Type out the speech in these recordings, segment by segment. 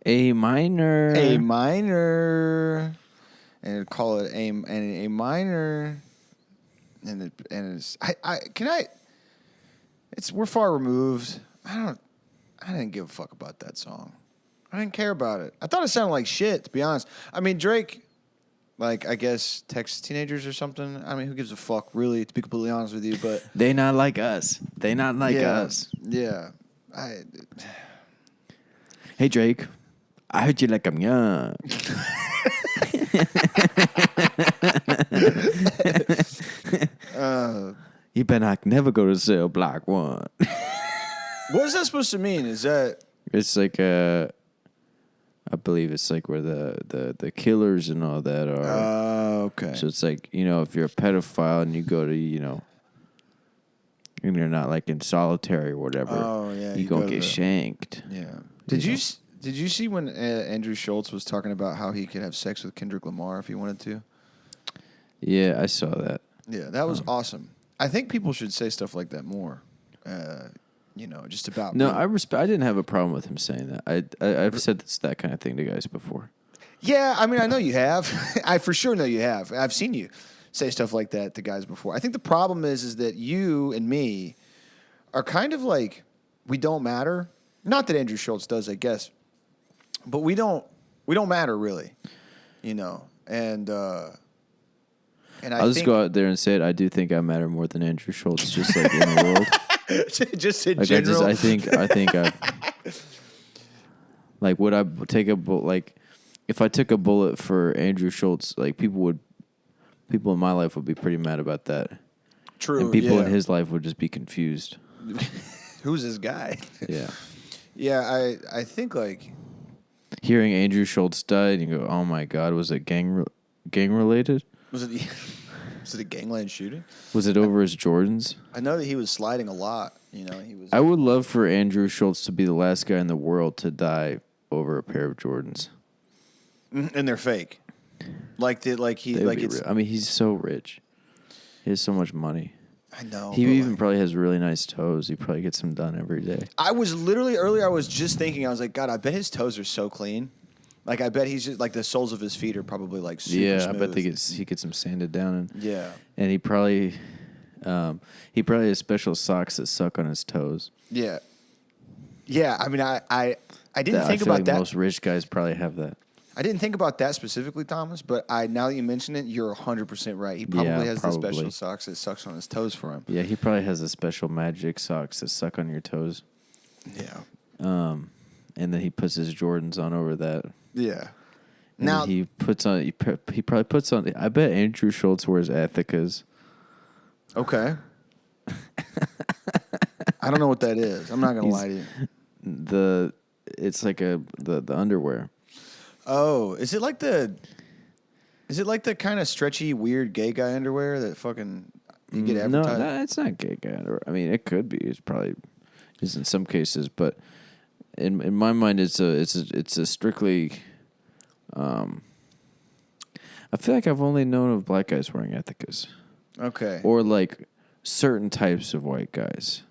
A minor. A minor. And call it a minor. And it's we're far removed. I didn't give a fuck about that song. I didn't care about it. I thought it sounded like shit, to be honest. I mean, Drake, like, I guess, texts teenagers or something. I mean, who gives a fuck, really, to be completely honest with you, but... They not like us. They not like us. Yeah. Hey, Drake. I heard you like I'm young. You better not never go to cell block 1. What is that supposed to mean? Is that... It's like I believe it's like where the killers and all that are. Oh, okay. So it's like, if you're a pedophile and you go to, and you're not like in solitary or whatever. Oh, yeah. You gonna get shanked. Yeah. Did you see when Andrew Schultz was talking about how he could have sex with Kendrick Lamar if he wanted to? Yeah, I saw that. Yeah, that was awesome. I think people should say stuff like that more. Just about. No, I didn't have a problem with him saying that. I've said that kind of thing to guys before. Yeah, I mean, I know you have. I for sure know you have. I've seen you say stuff like that to guys before. I think the problem is that you and me are kind of like we don't matter. Not that Andrew Schultz does, I guess, but we don't matter really, And I'll just go out there and say it. I do think I matter more than Andrew Schultz, just like in the world. Just in general. I think like would I take a like if I took a bullet for Andrew Schultz, like people in my life would be pretty mad about that. True. And people in his life would just be confused. Who's this guy? Yeah. Yeah, I think like hearing Andrew Schultz died, you go, oh my God, was it gang related? Was it a gangland shooting? Was it over his Jordans? I know that he was sliding a lot. He was. I would love for Andrew Schultz to be the last guy in the world to die over a pair of Jordans. And they're fake. I mean, he's so rich. He has so much money. I know. He even probably has really nice toes. He probably gets them done every day. I was literally earlier. I was just thinking. I was like, God, I bet his toes are so clean. Like, I bet he's just like the soles of his feet are probably like super smooth. I bet he gets them sanded down. And he probably has special socks that suck on his toes. Yeah. Yeah. I mean, I didn't think about that. Most rich guys probably have that. I didn't think about that specifically, Thomas, but now that you mention it, you're 100% right. He probably has the special socks that sucks on his toes for him. Yeah, he probably has the special magic socks that suck on your toes. Yeah. And then he puts his Jordans on over that. Yeah. And now he probably puts on. I bet Andrew Schultz wears Ethicas. Okay. I don't know what that is. I'm not gonna lie to you. It's like the underwear. Oh, is it like the kind of stretchy, weird gay guy underwear that fucking you get advertised? No, it's not gay guy underwear. I mean, it could be. It's probably is in some cases, but in my mind, it's a strictly. I feel like I've only known of black guys wearing Ethicas. Okay. Or like certain types of white guys.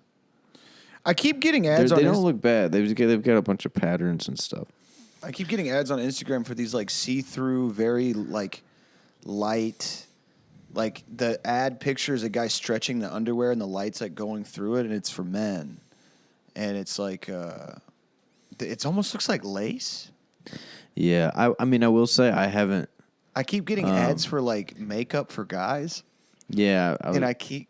I keep getting ads. They don't look bad. They've got a bunch of patterns and stuff. I keep getting ads on Instagram for these like see-through, very like light, like the ad picture is a guy stretching the underwear and the light's like going through it, and it's for men, and it's like it almost looks like lace. Yeah, I mean I will say I haven't. I keep getting ads for like makeup for guys. Yeah, I keep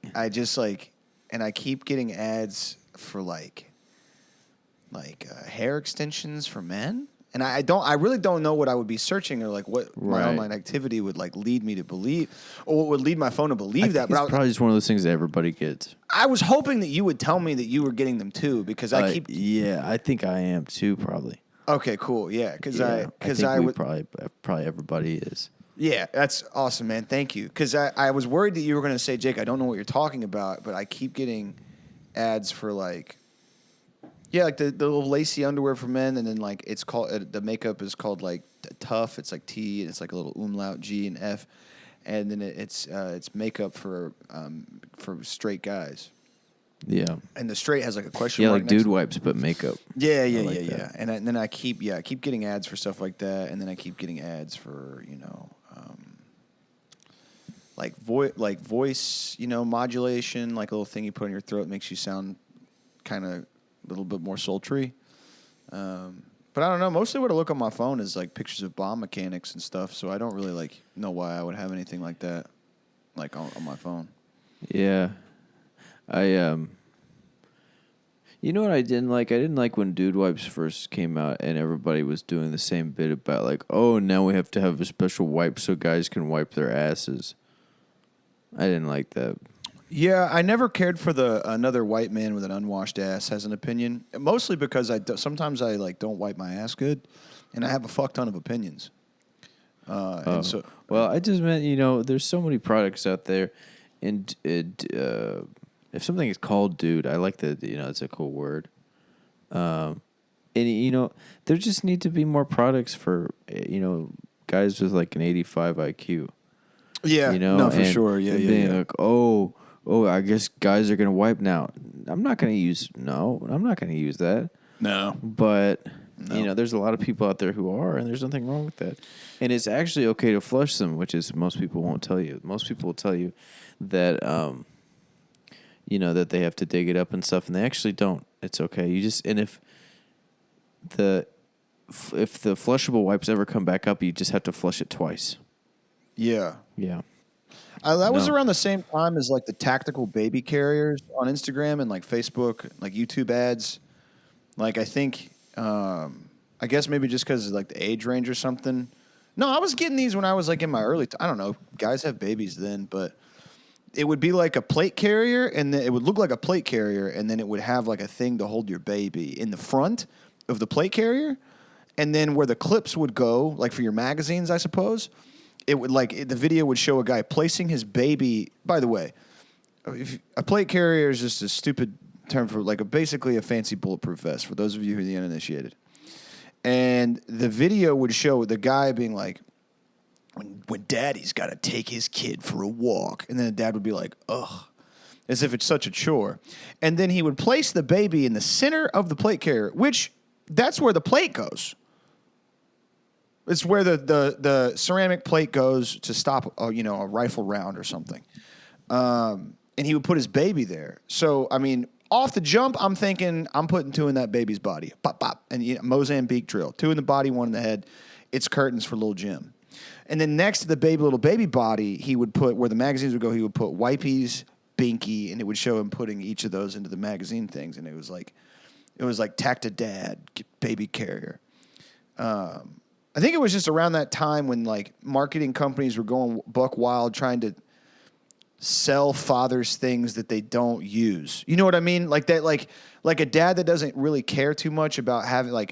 getting ads for like hair extensions for men. And I really don't know what I would be searching or like what my online activity would like lead me to believe, or what would lead my phone to believe that. But it's probably just one of those things that everybody gets. I was hoping that you would tell me that you were getting them too, because I keep. Yeah, I think I am too, probably. Okay, cool. Yeah, because I would probably everybody is. Yeah, that's awesome, man. Thank you. Because I was worried that you were going to say, Jake, I don't know what you're talking about, but I keep getting ads for like. Yeah, like the little lacy underwear for men, and then like it's called the makeup is called like Tough. It's like T, and it's like a little umlaut G and F, and then it's makeup for straight guys. Yeah. And the straight has like a question Yeah, mark like next dude wipes, but makeup. Yeah, I like that. yeah. And then I keep getting ads for stuff like that, and then I keep getting ads for like voice modulation, like a little thing you put in your throat makes you sound kind of a little bit more sultry. But I don't know. Mostly what I look on my phone is like pictures of bomb mechanics and stuff. So I don't really like know why I would have anything like that, like on my phone. Yeah. You know what I didn't like? I didn't like when dude wipes first came out and everybody was doing the same bit about like, oh, now we have to have a special wipe so guys can wipe their asses. I didn't like that. Yeah, I never cared for the another white man with an unwashed ass has an opinion. Mostly because sometimes I like don't wipe my ass good, and I have a fuck ton of opinions. And so, Well, I just meant, there's so many products out there, and if something is called dude, I like that, it's a cool word. And, there just need to be more products for, guys with like an 85 IQ. yeah, no, for sure, yeah, being like, oh, I guess guys are gonna wipe now. I'm not gonna use that. no, But No. there's a lot of people out there who are, and there's nothing wrong with that. And it's actually okay to flush them, which is most people won't tell you. Most people will tell you that that they have to dig it up and stuff, and they actually don't. It's okay. If the flushable wipes ever come back up, you just have to flush it twice. yeah. Yeah. That was around the same time as like the tactical baby carriers on Instagram and like Facebook, like YouTube ads. Like I think, I guess maybe just because of like the age range or something. No, I was getting these when I was like in my I don't know. Guys have babies then, but it would be like a plate carrier, and then it would look like a plate carrier, and then it would have like a thing to hold your baby in the front of the plate carrier, and then where the clips would go, like for your magazines, I suppose. It would the video would show a guy placing his baby. By the way, a plate carrier is just a stupid term for basically a fancy bulletproof vest for those of you who are the uninitiated. And the video would show the guy being like, when daddy's got to take his kid for a walk. And then the dad would be like, ugh, as if it's such a chore. And then he would place the baby in the center of the plate carrier, which that's where the plate goes. It's where the ceramic plate goes to stop a rifle round or something. And he would put his baby there. So, I mean, off the jump, I'm thinking I'm putting 2 in that baby's body. Pop, pop. And Mozambique drill. 2 in the body, 1 in the head. It's curtains for little Jim. And then next to the little baby body, he would put, where the magazines would go, he would put wipies, binky, and it would show him putting each of those into the magazine things. And it was like Tacta Dad, baby carrier. I think it was just around that time when like marketing companies were going buck wild trying to sell fathers things that they don't use. You know what I mean? Like that, like a dad that doesn't really care too much about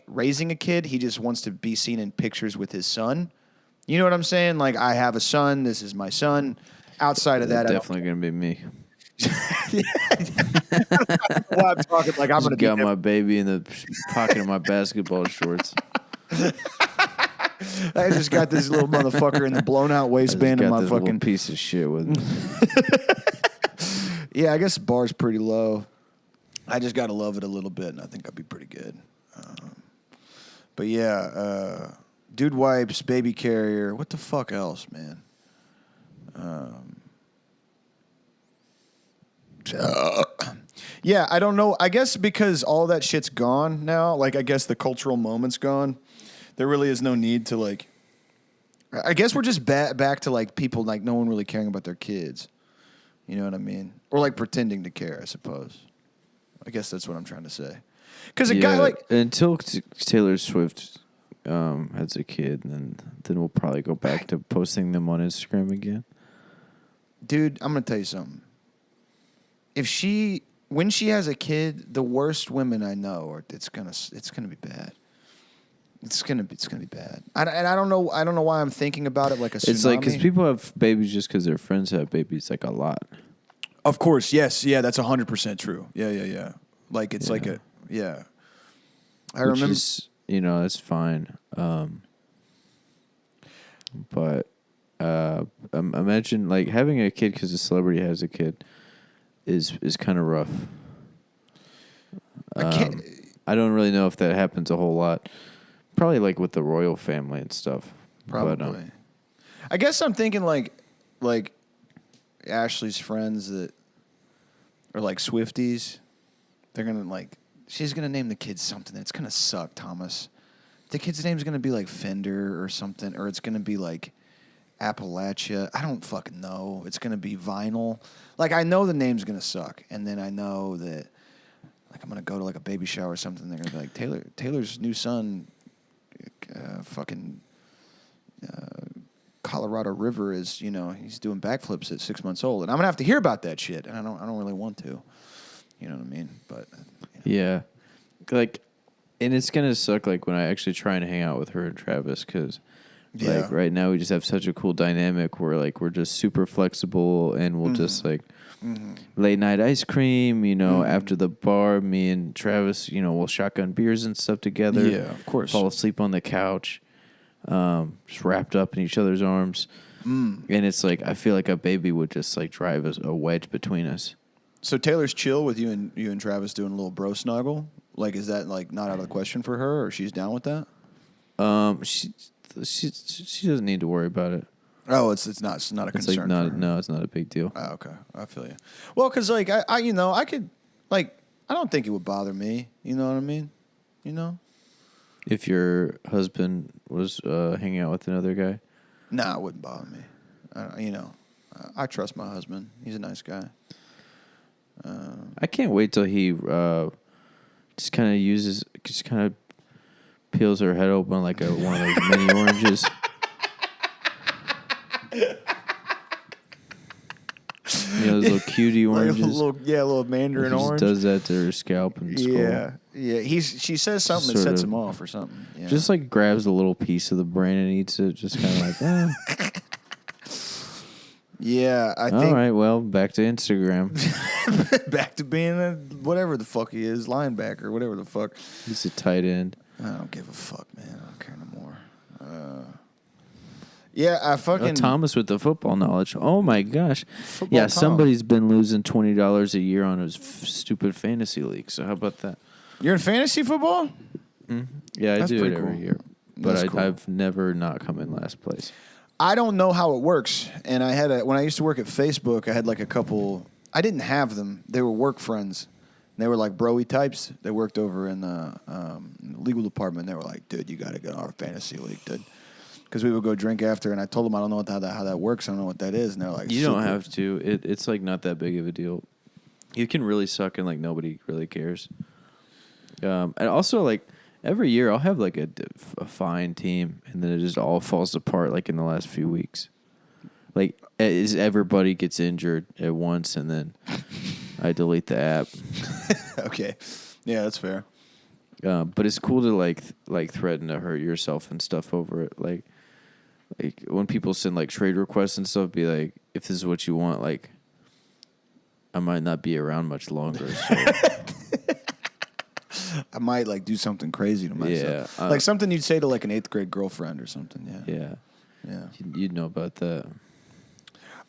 raising a kid. He just wants to be seen in pictures with his son. You know what I'm saying? Like, I have a son. This is my son. Outside of that, definitely gonna be me. Well, I'm talking like I'm gonna be got my baby in the pocket of my basketball shorts. I just got this little motherfucker in the blown out waistband of my this fucking piece of shit with me. Yeah, I guess the bar's pretty low. I just gotta love it a little bit, and I think I'll be pretty good. But yeah, dude wipes, baby carrier. What the fuck else, man? Yeah, I don't know. I guess because all that shit's gone now. Like, I guess the cultural moment's gone. There really is no need to like. I guess we're just back to like people like no one really caring about their kids. You know what I mean? Or like pretending to care, I suppose. I guess that's what I'm trying to say. Because a guy like until Taylor Swift has a kid, and then we'll probably go back to posting them on Instagram again. Dude, I'm gonna tell you something. When she has a kid, the worst women I know it's gonna be bad. It's gonna be bad. I don't know why I'm thinking about it like a tsunami. It's like because people have babies just because their friends have babies, like a lot. Of course, yes, yeah, that's 100% true. Yeah. Like it's like a yeah. I remember. That's fine. But imagine like having a kid because a celebrity has a kid is kind of rough. I don't really know if that happens a whole lot. Probably like with the royal family and stuff. Probably. But, I guess I'm thinking like Ashley's friends that are like Swifties. They're gonna like. She's gonna name the kids something that's gonna suck, Thomas. The kid's name's gonna be like Fender or something, or it's gonna be like Appalachia. I don't fucking know. It's gonna be Vinyl. Like I know the name's gonna suck, and then I know that like I'm gonna go to like a baby shower or something. They're gonna be like Taylor's new son, fucking Colorado River is he's doing backflips at 6 months old, and I'm gonna have to hear about that shit, and I don't really want to. You know what I mean? But yeah, like, and it's gonna suck like when I actually try and hang out with her and Travis because. Yeah. Like right now we just have such a cool dynamic where like we're just super flexible and we'll just like late night ice cream, after the bar, me and Travis, we'll shotgun beers and stuff together. Yeah, of course. Fall asleep on the couch, just wrapped up in each other's arms. And it's like I feel like a baby would just like drive a wedge between us. So Taylor's chill with you and Travis doing a little bro snuggle? Like is that like not out of the question for her or she's down with that? She doesn't need to worry about it. Oh, it's not a concern. Like no, it's not a big deal. Oh, okay, I feel you. Well, because like I could like I don't think it would bother me. You know what I mean? If your husband was hanging out with another guy, nah, it wouldn't bother me. I trust my husband. He's a nice guy. I can't wait till he just kind of peels her head open like one of those mini oranges. Those little cutie oranges. Like a little mandarin orange. Does that to her scalp and skull. Yeah. She says something that sets him off or something. Yeah. Just like grabs a little piece of the brain and eats it. Just kind of like, Yeah, I think. All right, well, back to Instagram. Back to being a whatever the fuck he is, linebacker, whatever the fuck. He's a tight end. I don't give a fuck, man. I don't care no more. Yeah, I fucking Thomas with the football knowledge. Oh my gosh. Football Tom. Somebody's been losing $20 a year on his stupid fantasy league. So how about that? You're in fantasy football? Mm-hmm. Yeah, I do it every year. But cool. I've never not come in last place. I don't know how it works. And when I used to work at Facebook, I had like a couple. I didn't have them. They were work friends. And they were like bro-y types. They worked over in the legal department. They were like, dude, you got to get on our fantasy league, dude. Because we would go drink after, and I told them I don't know how that works. I don't know what that is. And they're like, you don't have to. It's like not that big of a deal. You can really suck and like nobody really cares. And also like every year I'll have like a fine team, and then it just all falls apart like in the last few weeks. Like everybody gets injured at once, and then I delete the app. Okay, yeah, that's fair. But it's cool to like threaten to hurt yourself and stuff over it. Like when people send like trade requests and stuff, be like, if this is what you want, like I might not be around much longer. So. I might like do something crazy to myself. Yeah, like something you'd say to like an 8th grade girlfriend or something. Yeah. Yeah. You'd know about that.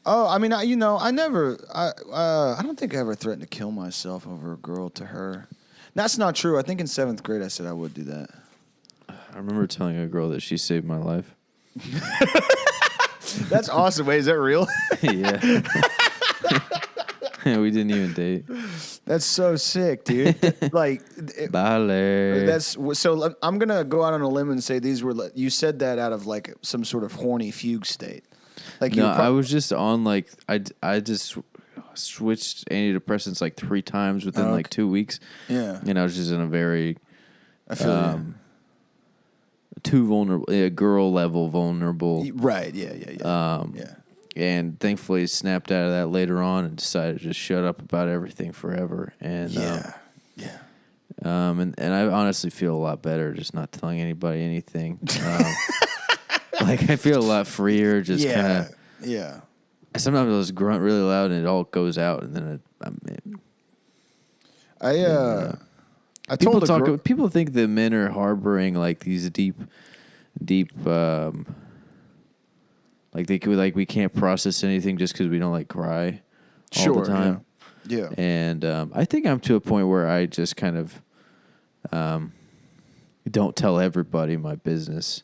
Oh, I mean, I don't think I ever threatened to kill myself over a girl to her. That's not true. I think in 7th grade I said I would do that. I remember telling a girl that she saved my life. That's awesome. Wait, is that real? Yeah. We didn't even date. That's so sick, dude. Ballet. That's so. I'm gonna go out on a limb and say you said that out of like some sort of horny fugue state. Like no, I was just on like I just switched antidepressants like 3 times within like 2 weeks. Yeah, and I was just in a very I feel too vulnerable, girl level vulnerable. Right. Yeah. Yeah. And thankfully snapped out of that later on and decided to just shut up about everything forever. And and I honestly feel a lot better just not telling anybody anything. Like I feel a lot freer, just kind of. Yeah. Sometimes I'll just grunt really loud and it all goes out, and then people think that men are harboring like these deep. Like we can't process anything just because we don't like cry all the time. Yeah. And I think I'm to a point where I just kind of don't tell everybody my business,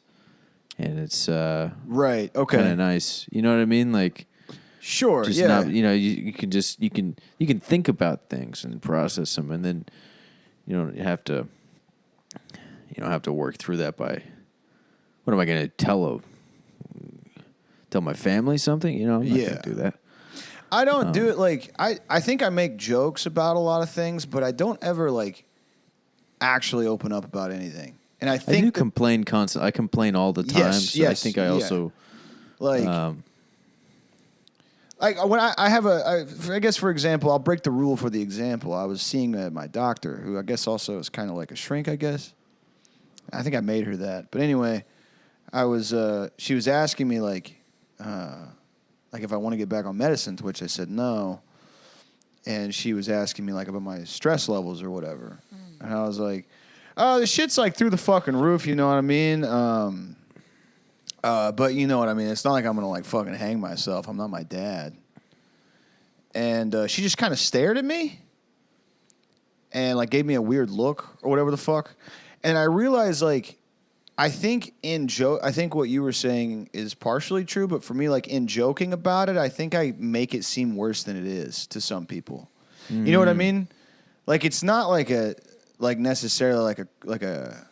and it's Right. Okay. kind of nice. You know what I mean? Like, Sure. just Yeah. not, you can just you can think about things and process them, and then you don't have to work through that by what am I going to tell my family something? I'm not going to do that. I don't do it like I think I make jokes about a lot of things, but I don't ever like actually open up about anything. And I think I do complain constantly. I complain all the time. Yes, so yes, I think I also like when I have I guess for example, I'll break the rule for the example. I was seeing my doctor, who I guess also is kind of like a shrink. I guess I think I made her that, but anyway, she was asking me like if I want to get back on medicine, to which I said no. And she was asking me like about my stress levels or whatever. And I was like, oh, the shit's like through the fucking roof, you know what I mean? But you know what I mean? It's not like I'm going to like fucking hang myself. I'm not my dad. And she just kind of stared at me and like gave me a weird look or whatever the fuck. And I realized like, I think what you were saying is partially true, but for me, like in joking about it, I think I make it seem worse than it is to some people. You know what I mean? Like it's not necessarily like a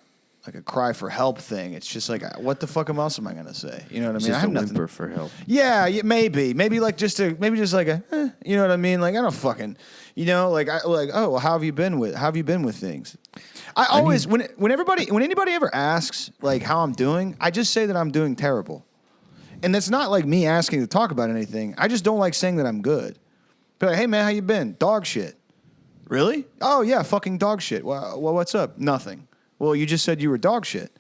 cry for help thing. It's just like, what the fuck else am I gonna say? You know what I mean? just I have a nothing. whimper for help. Yeah, maybe like just like a, you know what I mean? Like I don't fucking, like oh, well, how have you been with things? I always when anybody ever asks like how I'm doing, I just say that I'm doing terrible, and that's not like me asking to talk about anything. I just don't like saying that I'm good. Be like, hey man, how you been? Dog shit. Really? Oh yeah, fucking dog shit. Well, what's up? Nothing. Well, you just said you were dog shit.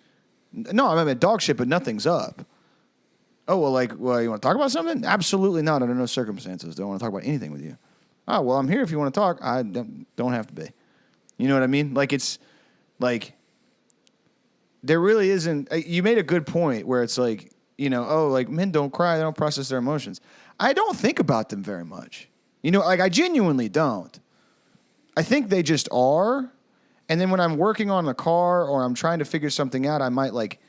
No, I meant dog shit, but nothing's up. Oh well, you want to talk about something? Absolutely not. Under no circumstances. Don't want to talk about anything with you. Oh well, I'm here if you want to talk. I don't have to be. You know what I mean? Like it's. Like, there really isn't. You made a good point where it's like, like men don't cry, they don't process their emotions. I don't think about them very much. Like I genuinely don't. I think they just are. And then when I'm working on the car or I'm trying to figure something out, I might like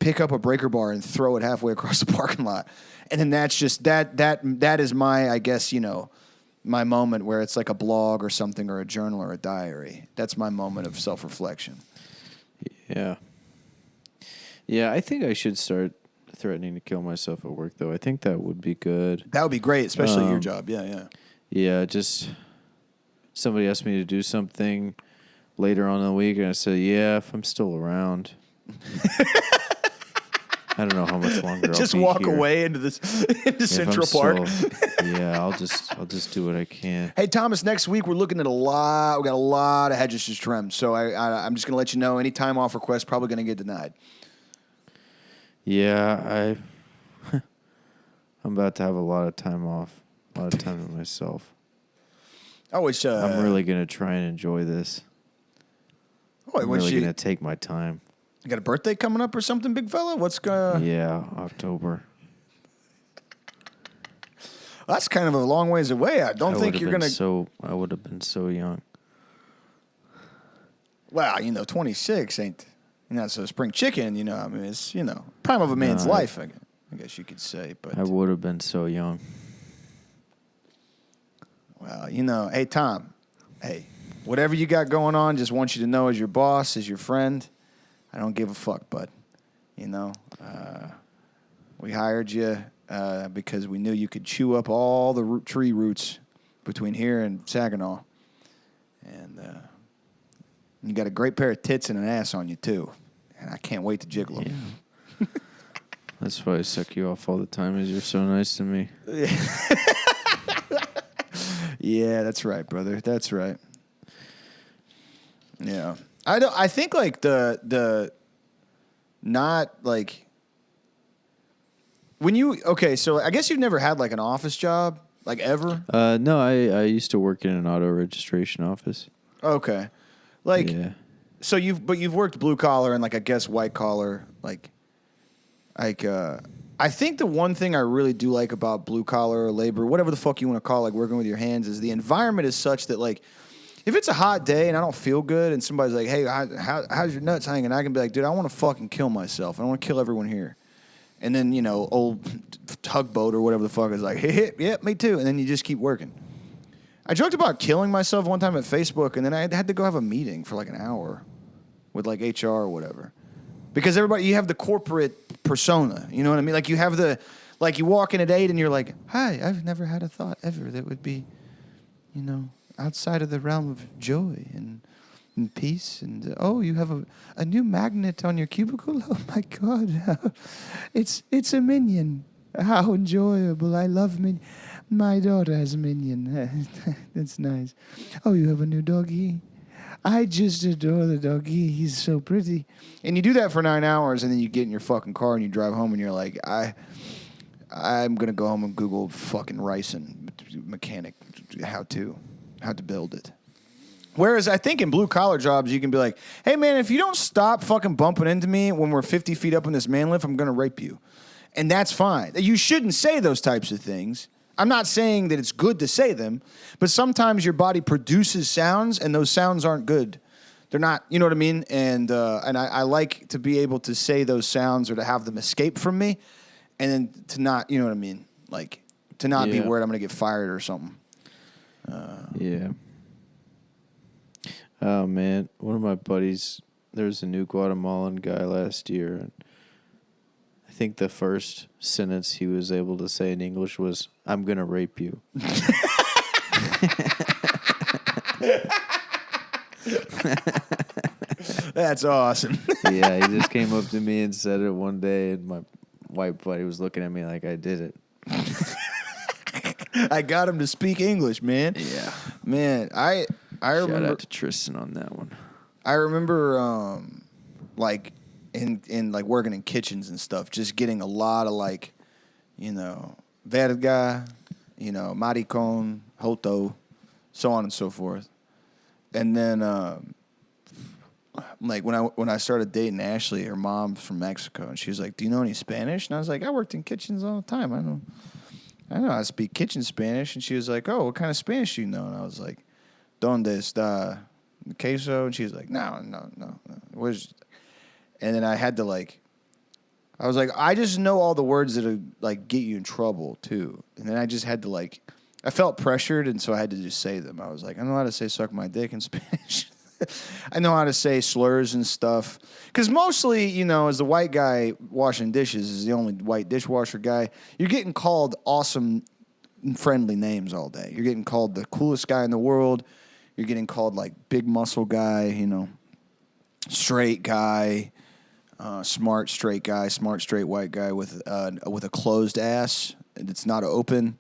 pick up a breaker bar and throw it halfway across the parking lot. And then that's just that is my, I guess, my moment where it's like a blog or something or a journal or a diary. That's my moment of self-reflection. Yeah. Yeah, I think I should start threatening to kill myself at work, though. I think that would be good. That would be great, especially your job. Yeah. Yeah, just somebody asked me to do something later on in the week, and I said, yeah, if I'm still around. I don't know how much longer I'll just be walk here. away into Central Park. Yeah, I'll just do what I can. Hey Thomas, next week we're looking at we got a lot of hedges to trim. So I'm just gonna let you know any time off request probably gonna get denied. Yeah, I'm about to have a lot of time off, a lot of time to myself. I wish I'm really gonna try and enjoy this. I'm really gonna take my time. You got a birthday coming up or something, big fella? What's going? Yeah, October. That's kind of a long ways away. I don't think you're gonna. I would have been so young. Well, 26 ain't so spring chicken. I mean, it's prime of a man's life. I guess you could say. But I would have been so young. Well, hey Tom, hey, whatever you got going on, just want you to know as your boss, as your friend. I don't give a fuck, bud. We hired you because we knew you could chew up all the tree roots between here and Saginaw. And you got a great pair of tits and an ass on you, too. And I can't wait to jiggle them. Yeah. That's why I suck you off all the time, is you're so nice to me. Yeah, that's right, brother. That's right. Yeah. I think like the not like when you so I guess you've never had like an office job like ever? No, I used to work in an auto registration office. Okay. Like yeah. So you've worked blue collar and like I guess white collar like I think the one thing I really do like about blue collar or labor, whatever the fuck you want to call it, like working with your hands, is the environment is such that like If it's a hot day and I don't feel good and somebody's like, hey, how's your nuts hanging? I can be like, dude, I want to fucking kill myself. I want to kill everyone here. And then, old tugboat or whatever the fuck is like, hey, yeah, me too. And then you just keep working. I joked about killing myself one time at Facebook, and then I had to go have a meeting for like an hour with like HR or whatever. Because you have the corporate persona. You know what I mean? Like you have you walk in at 8 and you're like, hi, I've never had a thought ever that would be, outside of the realm of joy and peace. And, you have a new magnet on your cubicle? Oh, my God. It's a Minion. How enjoyable. I love Minion. My daughter has a Minion. That's nice. Oh, you have a new doggy? I just adore the doggy. He's so pretty. And you do that for 9 hours, and then you get in your fucking car and you drive home, and you're like, I'm going to go home and Google fucking Ryson mechanic, how to build it. Whereas I think in blue-collar jobs, you can be like, hey, man, if you don't stop fucking bumping into me when we're 50 feet up in this man lift, I'm going to rape you. And that's fine. You shouldn't say those types of things. I'm not saying that it's good to say them, but sometimes your body produces sounds, and those sounds aren't good. They're not, you know what I mean? And I like to be able to say those sounds or to have them escape from me, and then to not, you know what I mean? Like, to not be worried I'm going to get fired or something. Yeah. Oh, man. One of my buddies, there was a new Guatemalan guy last year, and I think the first sentence he was able to say in English was, I'm going to rape you. That's awesome. Yeah, he just came up to me and said it one day, and my white buddy was looking at me like I did it. I got him to speak English, man. Yeah. Man, I remember. Shout out to Tristan on that one. I remember, like, in like working in kitchens and stuff, just getting a lot of like, verga, maricon, joto, so on and so forth. And then, like when I started dating Ashley, her mom's from Mexico, and she was like, "Do you know any Spanish?" And I was like, "I worked in kitchens all the time. I know how to speak kitchen Spanish." And she was like, "Oh, what kind of Spanish do you know?" And I was like, "Donde está queso?" And she was like, "No. And then I had to I was like, I just know all the words that like get you in trouble too. And then I just had to I felt pressured, and so I had to just say them. I was like, I know how to say "suck my dick" in Spanish. I know how to say slurs and stuff. Because mostly, as the white guy washing dishes, is the only white dishwasher guy, you're getting called awesome, friendly names all day. You're getting called the coolest guy in the world. You're getting called big muscle guy, straight guy, smart straight guy, smart straight white guy with a closed ass that's not open,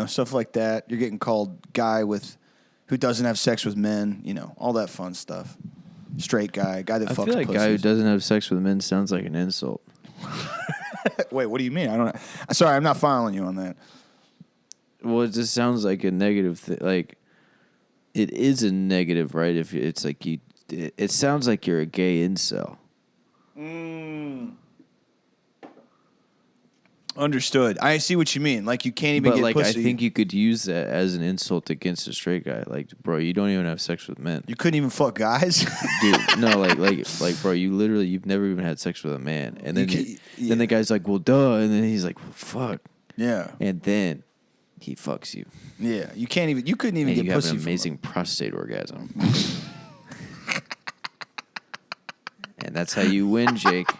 stuff like that. You're getting called guy who doesn't have sex with men, all that fun stuff. Straight guy that fucks pussies. I feel like guy who doesn't have sex with men sounds like an insult. Wait, what do you mean? I don't. Sorry, I'm not following you on that. Well, it just sounds like a negative thing. Like, it is a negative, right? If it's like it sounds like you're a gay incel. Understood. I see what you mean. Like, you can't even get pussy. I think you could use that as an insult against a straight guy. Like, bro, you don't even have sex with men. You couldn't even fuck guys? Dude, no, like, bro, you've never even had sex with a man. And then then the guy's like, well, duh. And then he's like, well, fuck. Yeah. And then he fucks you. Yeah. You couldn't even get you pussy. You have an amazing prostate orgasm. And that's how you win, Jake.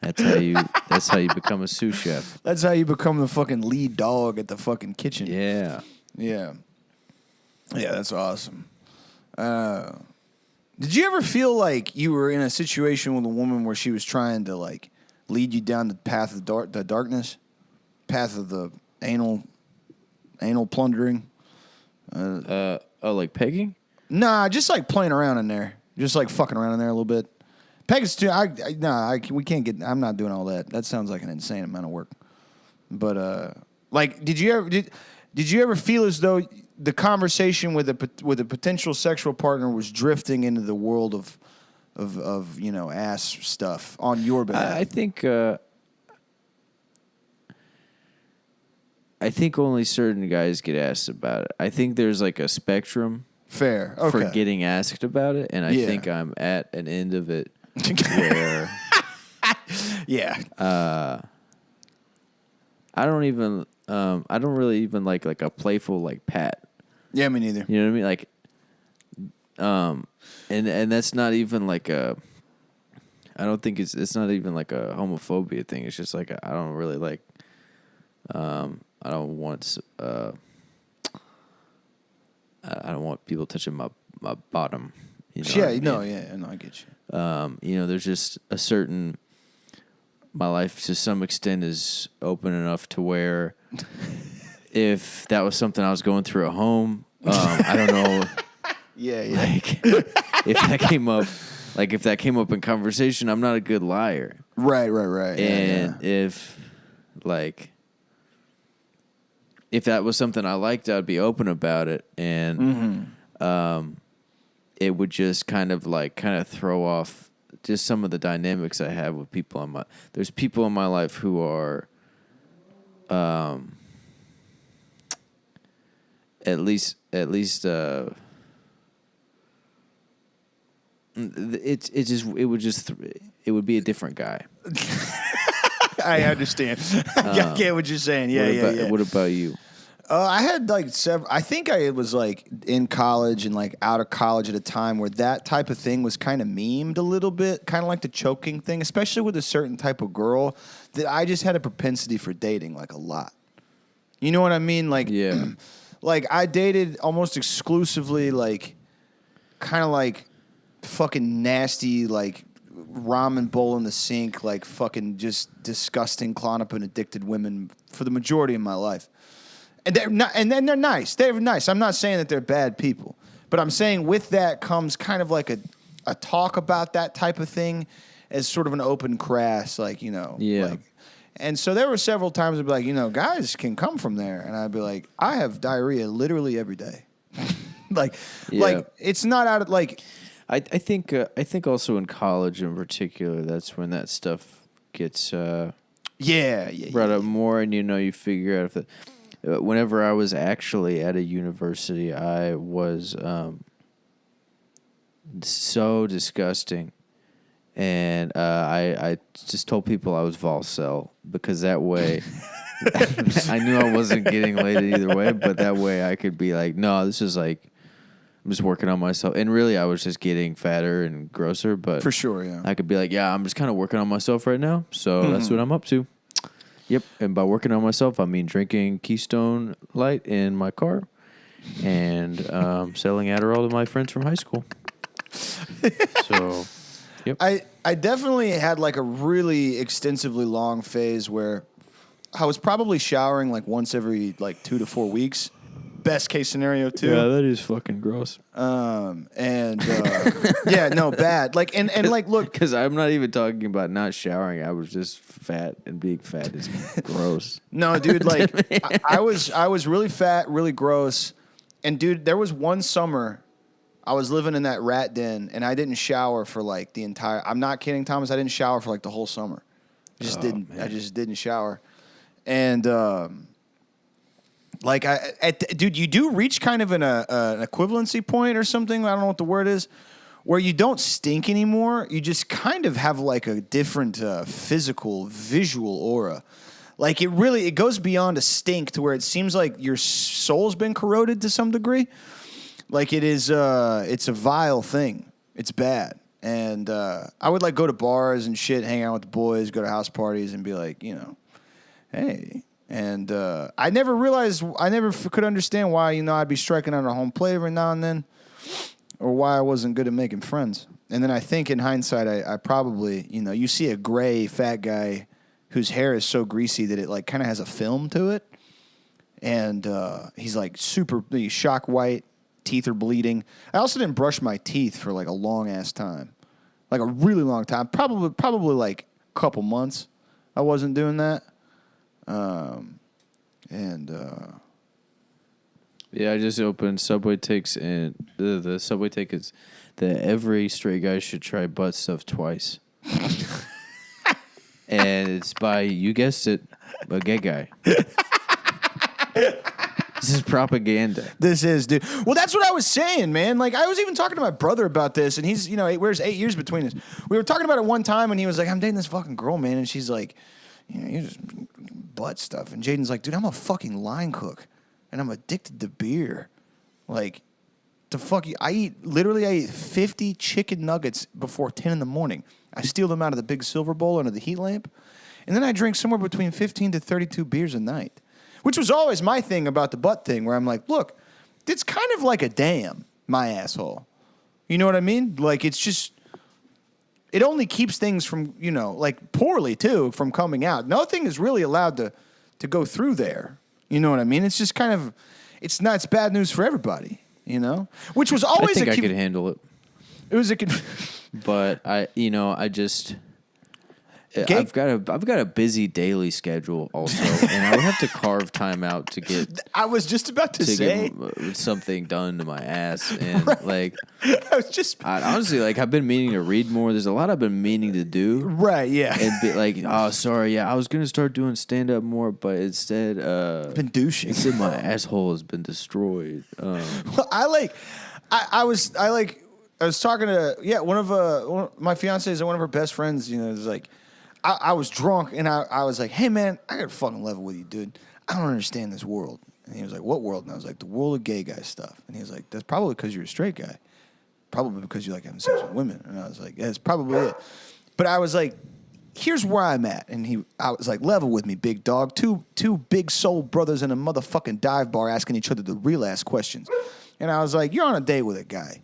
That's how you become a sous chef. That's how you become the fucking lead dog at the fucking kitchen. Yeah. Yeah. Yeah, that's awesome. Did you ever feel like you were in a situation with a woman where she was trying to lead you down the path of the darkness, path of the anal plundering? Like pegging? Nah, just playing around in there, just fucking around in there a little bit. Pegging's too. We can't get. I'm not doing all that. That sounds like an insane amount of work. But did you ever feel as though the conversation with a potential sexual partner was drifting into the world of ass stuff on your behalf? I think only certain guys get asked about it. I think there's a spectrum Fair. Okay. for getting asked about it, and I think I'm at an end of it where yeah. I don't really even like a playful like pat. Yeah, me neither. You know what I mean? Like, and that's not even like a. I don't think it's not even like a homophobia thing. It's just like I don't really like. I don't want I don't want people touching my bottom. You know Yeah, what I mean? no, I get you. You know, there's just a certain. My life to some extent is open enough to where if that was something I was going through at home, I don't know. Yeah. Like if that came up in conversation, I'm not a good liar. Right. And if that was something I liked, I'd be open about it, and it would just kind of throw off just some of the dynamics I have with people there's people in my life who are at least it would be a different guy. I understand. I get what you're saying. Yeah. What about you? I had several. I think I was in college and out of college at a time where that type of thing was kind of memed a little bit, kind of like the choking thing, especially with a certain type of girl that I just had a propensity for dating a lot. You know what I mean? Yeah. I dated almost exclusively kind of fucking nasty ramen bowl in the sink, fucking just disgusting Klonopin addicted women for the majority of my life. And they're not, and then they're nice. They're nice. I'm not saying that they're bad people, but I'm saying with that comes kind of a talk about that type of thing as sort of an open crass, Yeah. And so there were several times I'd be like, guys can come from there, and I'd be like, I have diarrhea literally every day. It's not out of I think also in college in particular, that's when that stuff gets brought up more, and you figure out if it. Whenever I was actually at a university, I was so disgusting, and I just told people I was Volcel because that way I knew I wasn't getting laid either way, but that way I could be like, no, this is I'm just working on myself, and really I was just getting fatter and grosser. But for sure, yeah, I could be like, yeah, I'm just kind of working on myself right now, so that's what I'm up to. Yep, and by working on myself, I mean drinking Keystone Light in my car and selling Adderall to my friends from high school. So, yep. I definitely had a really extensively long phase where I was probably showering once every 2 to 4 weeks. Best case scenario too. Yeah, that is fucking gross. Bad. Look, because I'm not even talking about not showering. I was just fat, and being fat is gross. No, dude, I was really fat, really gross, and dude, there was one summer I was living in that rat den, and I didn't shower for the entire. I'm not kidding, Thomas. I didn't shower for the whole summer. I just didn't shower, and dude, you do reach kind of an equivalency point or something. I don't know what the word is, where you don't stink anymore. You just kind of have a different physical, visual aura. It goes beyond a stink to where it seems like your soul's been corroded to some degree. It's a vile thing. It's bad. And I would go to bars and shit, hang out with the boys, go to house parties, and be like, hey. And I never could understand why, I'd be striking on a home plate every now and then, or why I wasn't good at making friends. And then I think in hindsight, I probably, you see a gray fat guy whose hair is so greasy that it kind of has a film to it. And he's super shock white, teeth are bleeding. I also didn't brush my teeth for a long ass time, a really long time, probably a couple months. I wasn't doing that. Yeah, I just opened Subway Takes, and the Subway Take is that every straight guy should try butt stuff twice. And it's by, you guessed it, a gay guy. This is propaganda. This is, dude. Well, that's what I was saying, man. Like, I was even talking to my brother about this, and he's, there's 8 years between us. We were talking about it one time, and he was like, I'm dating this fucking girl, man. And she's like, you just butt stuff. And Jaden's like, dude, I'm a fucking line cook, and I'm addicted to beer. Like, the fuck you. I eat 50 chicken nuggets before 10 in the morning. I steal them out of the big silver bowl under the heat lamp. And then I drink somewhere between 15 to 32 beers a night, which was always my thing about the butt thing, where I'm like, look, it's kind of like a dam, my asshole. You know what I mean? Like, it's just, it only keeps things from, like poorly too, from coming out. Nothing is really allowed to go through there. You know what I mean? It's just kind of, it's bad news for everybody, Which was always I could handle it. It was but I've got a busy daily schedule also, and I would have to carve time out to get. I was just about to say get something done to my ass, and like I was just honestly, like, I've been meaning to read more. There's a lot I've been meaning to do, right? Yeah, and be like, oh, sorry, yeah, I was gonna start doing stand up more, but instead, been douching. Instead, my asshole has been destroyed. Well, I was talking to one of my fiance's and one of her best friends. Was like. I was drunk, and I was like, hey, man, I got to fucking level with you, dude. I don't understand this world. And he was like, what world? And I was like, the world of gay guy stuff. And he was like, that's probably because you're a straight guy. Probably because you like having sex with women. And I was like, yeah, that's probably it. But I was like, here's where I'm at. And I was like, level with me, big dog. Two big soul brothers in a motherfucking dive bar asking each other the real ass questions. And I was like, you're on a date with a guy.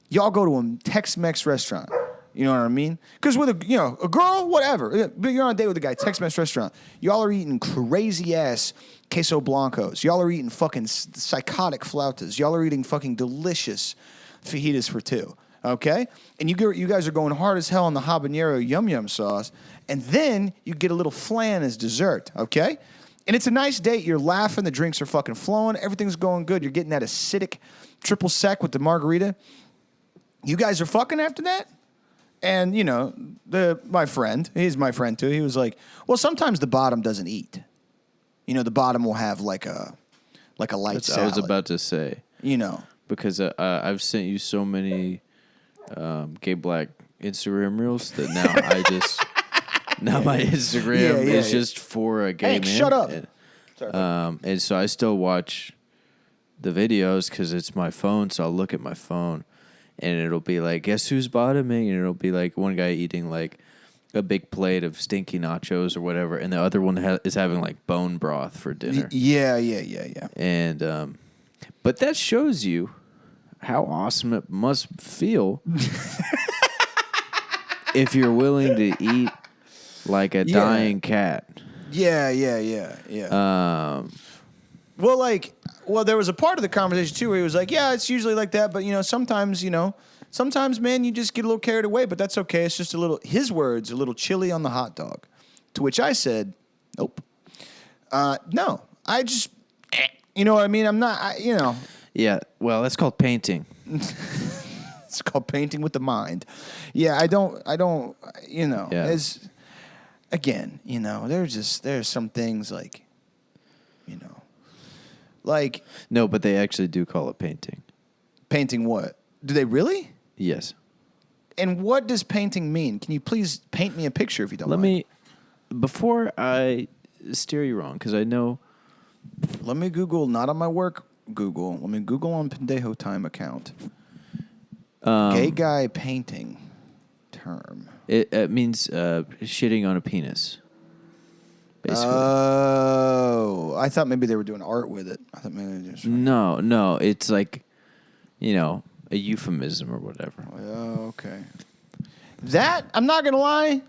Y'all go to a Tex-Mex restaurant. You know what I mean? Because with a girl, whatever. But you're on a date with a guy, Tex-Mex restaurant. Y'all are eating crazy-ass queso blancos. Y'all are eating fucking psychotic flautas. Y'all are eating fucking delicious fajitas for two, okay? And you guys are going hard as hell on the habanero yum-yum sauce. And then you get a little flan as dessert, okay? And it's a nice date. You're laughing. The drinks are fucking flowing. Everything's going good. You're getting that acidic triple sec with the margarita. You guys are fucking after that? And, my friend, he's my friend too, he was like, well, sometimes the bottom doesn't eat. The bottom will have like a light salad. I was about to say. Because I've sent you so many gay black Instagram reels that now now my Instagram is just for a gay man. Shut up. And so I still watch the videos because it's my phone, so I'll look at my phone. And it'll be like, guess who's bottoming? And it'll be like one guy eating like a big plate of stinky nachos or whatever, and the other one is having like bone broth for dinner. Yeah. And but that shows you how awesome it must feel if you're willing to eat like a dying cat. Yeah. Well, there was a part of the conversation, too, where he was like, yeah, it's usually like that, but, sometimes, man, you just get a little carried away, but that's okay. It's just his words, a little chili on the hot dog. To which I said, nope. No, I just, you know what I mean? I'm not, Yeah, well, that's called painting. It's called painting with the mind. Yeah, I don't, as, again, there's some things like, like... No, but they actually do call it painting. Painting what? Do they really? Yes. And what does painting mean? Can you please paint me a picture if you don't mind? Before I steer you wrong, because I know... Let me Google, not on my work Google. Let me Google on Pendejo Time account. Gay guy painting term. It means shitting on a penis. Basically. Oh, I thought maybe they were doing art with it. I thought maybe they just... No, it's like, a euphemism or whatever. Oh, okay. That, I'm not gonna lie,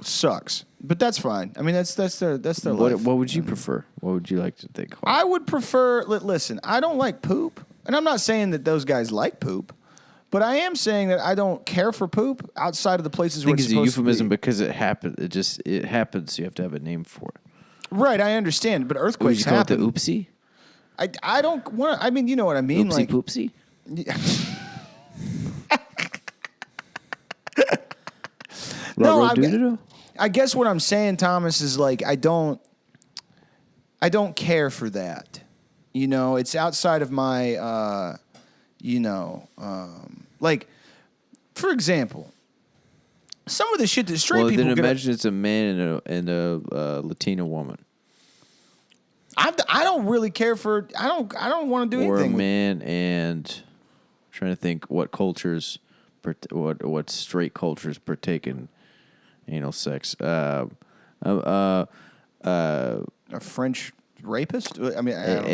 sucks. But that's fine. I mean, that's their life. What would you prefer? What would you like to think? I would prefer. Listen, I don't like poop, and I'm not saying that those guys like poop. But I am saying that I don't care for poop outside of the places where it's supposed to be. I think it's a euphemism because it happens. It happens. So you have to have a name for it. Right, I understand. But earthquakes happen. Would you call it the oopsie? I don't want to. I mean, you know what I mean. Oopsie poopsie? Yeah. No, I guess what I'm saying, Thomas, is like I don't care for that. You know, it's outside of my, like, for example, some of the shit that straight Well, people then get. imagine it's a man and a Latina woman, I don't really care for. I don't want to do or a anything. man and I'm trying to think what cultures, what straight cultures partake in anal sex. A French rapist. I mean, I don't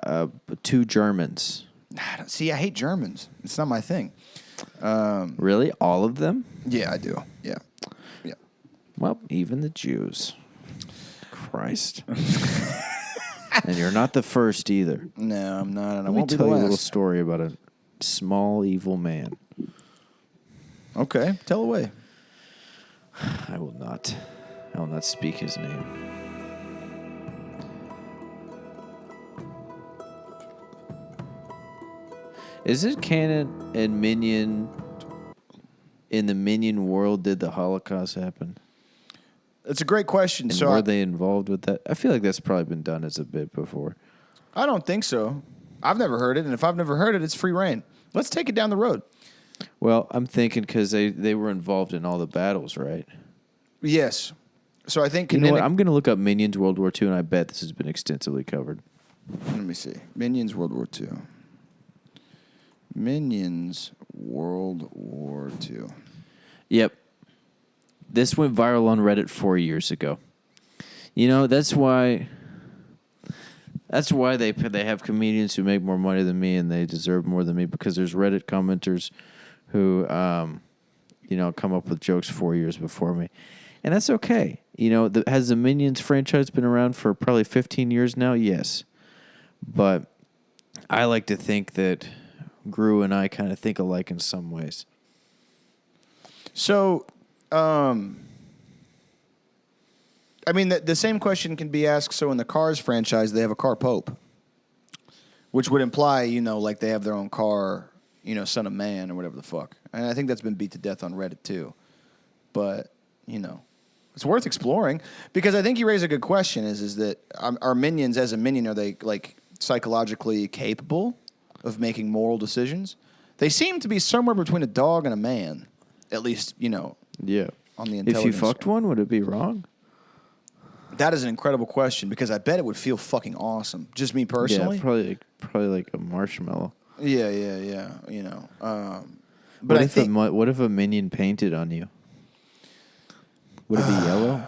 know. Two Germans. See, I hate Germans. It's not my thing. Really, all of them? Yeah, I do. Yeah. Well, even the Jews. Christ. And you're not the first either. No, I'm not, and I Let me won't be the tell you a last. little story about a small evil man. Okay, tell away. I will not speak his name. Is it canon and Minion? In the Minion world, did the Holocaust happen? It's a great question. And So were they involved with that? I feel like that's probably been done as a bit before. I don't think so. I've never heard it, and if I've never heard it, it's free reign. Let's take it down the road. Well, I'm thinking because they were involved in all the battles, right? Yes. So I think You know what? I'm going to look up Minions World War II, and I bet this has been extensively covered. Let me see. Minions World War II. Minions World War II. Yep. This went viral on Reddit 4 years ago. You know, that's why they have comedians who make more money than me and they deserve more than me, because there's Reddit commenters who come up with jokes 4 years before me. And that's okay. You know, has the Minions franchise been around for probably 15 years now? Yes. But I like to think that Gru and I kind of think alike in some ways. So, I mean, the same question can be asked. So in the Cars franchise, they have a car pope, which would imply, like they have their own car, Son of Man or whatever the fuck. And I think that's been beat to death on Reddit too. But, it's worth exploring, because I think you raise a good question is that are minions, as a minion, are they like psychologically capable of making moral decisions? They seem to be somewhere between a dog and a man, at least, Yeah. on the intelligence. If you fucked one, would it be wrong? That is an incredible question, because I bet it would feel fucking awesome. Just me personally. Yeah, probably like a marshmallow. Yeah. But What if a minion painted on you? Would it be yellow?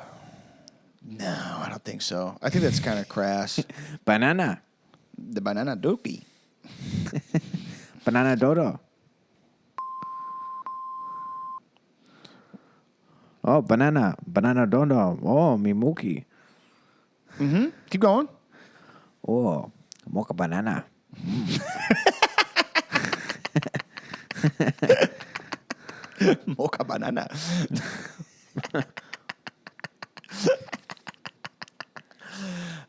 No, I don't think so. I think that's kind of crass. Banana. The banana dopey. Banana dodo. Oh, banana dodo. Oh, mi mookie. Mm-hmm. Keep going. Oh, mocha banana. Mocha banana.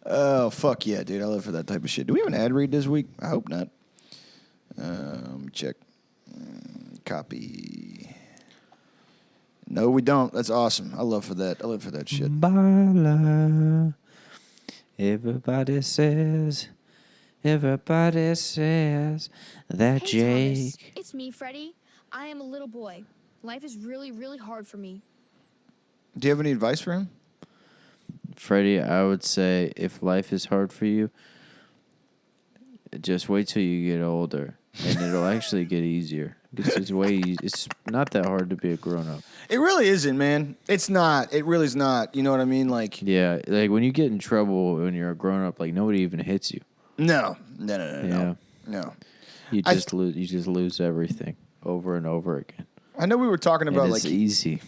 Oh, fuck yeah, dude. I live for that type of shit. Do we have an ad read this week? I hope not. Check. Copy. No, we don't. That's awesome. I live for that shit. Bala. Everybody says that Hey, Jake. Thomas. It's me, Freddie. I am a little boy. Life is really, really hard for me. Do you have any advice for him? Freddie, I would say if life is hard for you, just wait till you get older, and it'll actually get easier. It's It's not that hard to be a grown up. It really isn't, man. It's not. It really is not. You know what I mean? Like, Yeah, like when you get in trouble when you're a grown up, like nobody even hits you. no. You just lose everything over and over again. I know we were talking about And it's easy.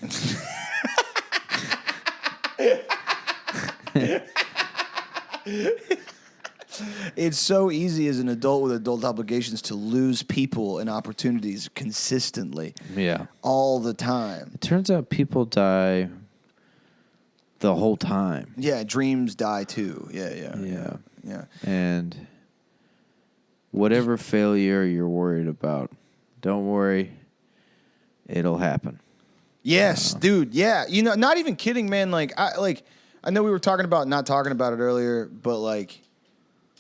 It's so easy as an adult with adult obligations to lose people and opportunities consistently. Yeah. All the time. It turns out people die the whole time. Yeah, dreams die too. Yeah. And whatever failure you're worried about, don't worry. It'll happen. Yes, dude. Yeah. Not even kidding, man. I know we were talking about not talking about it earlier, but like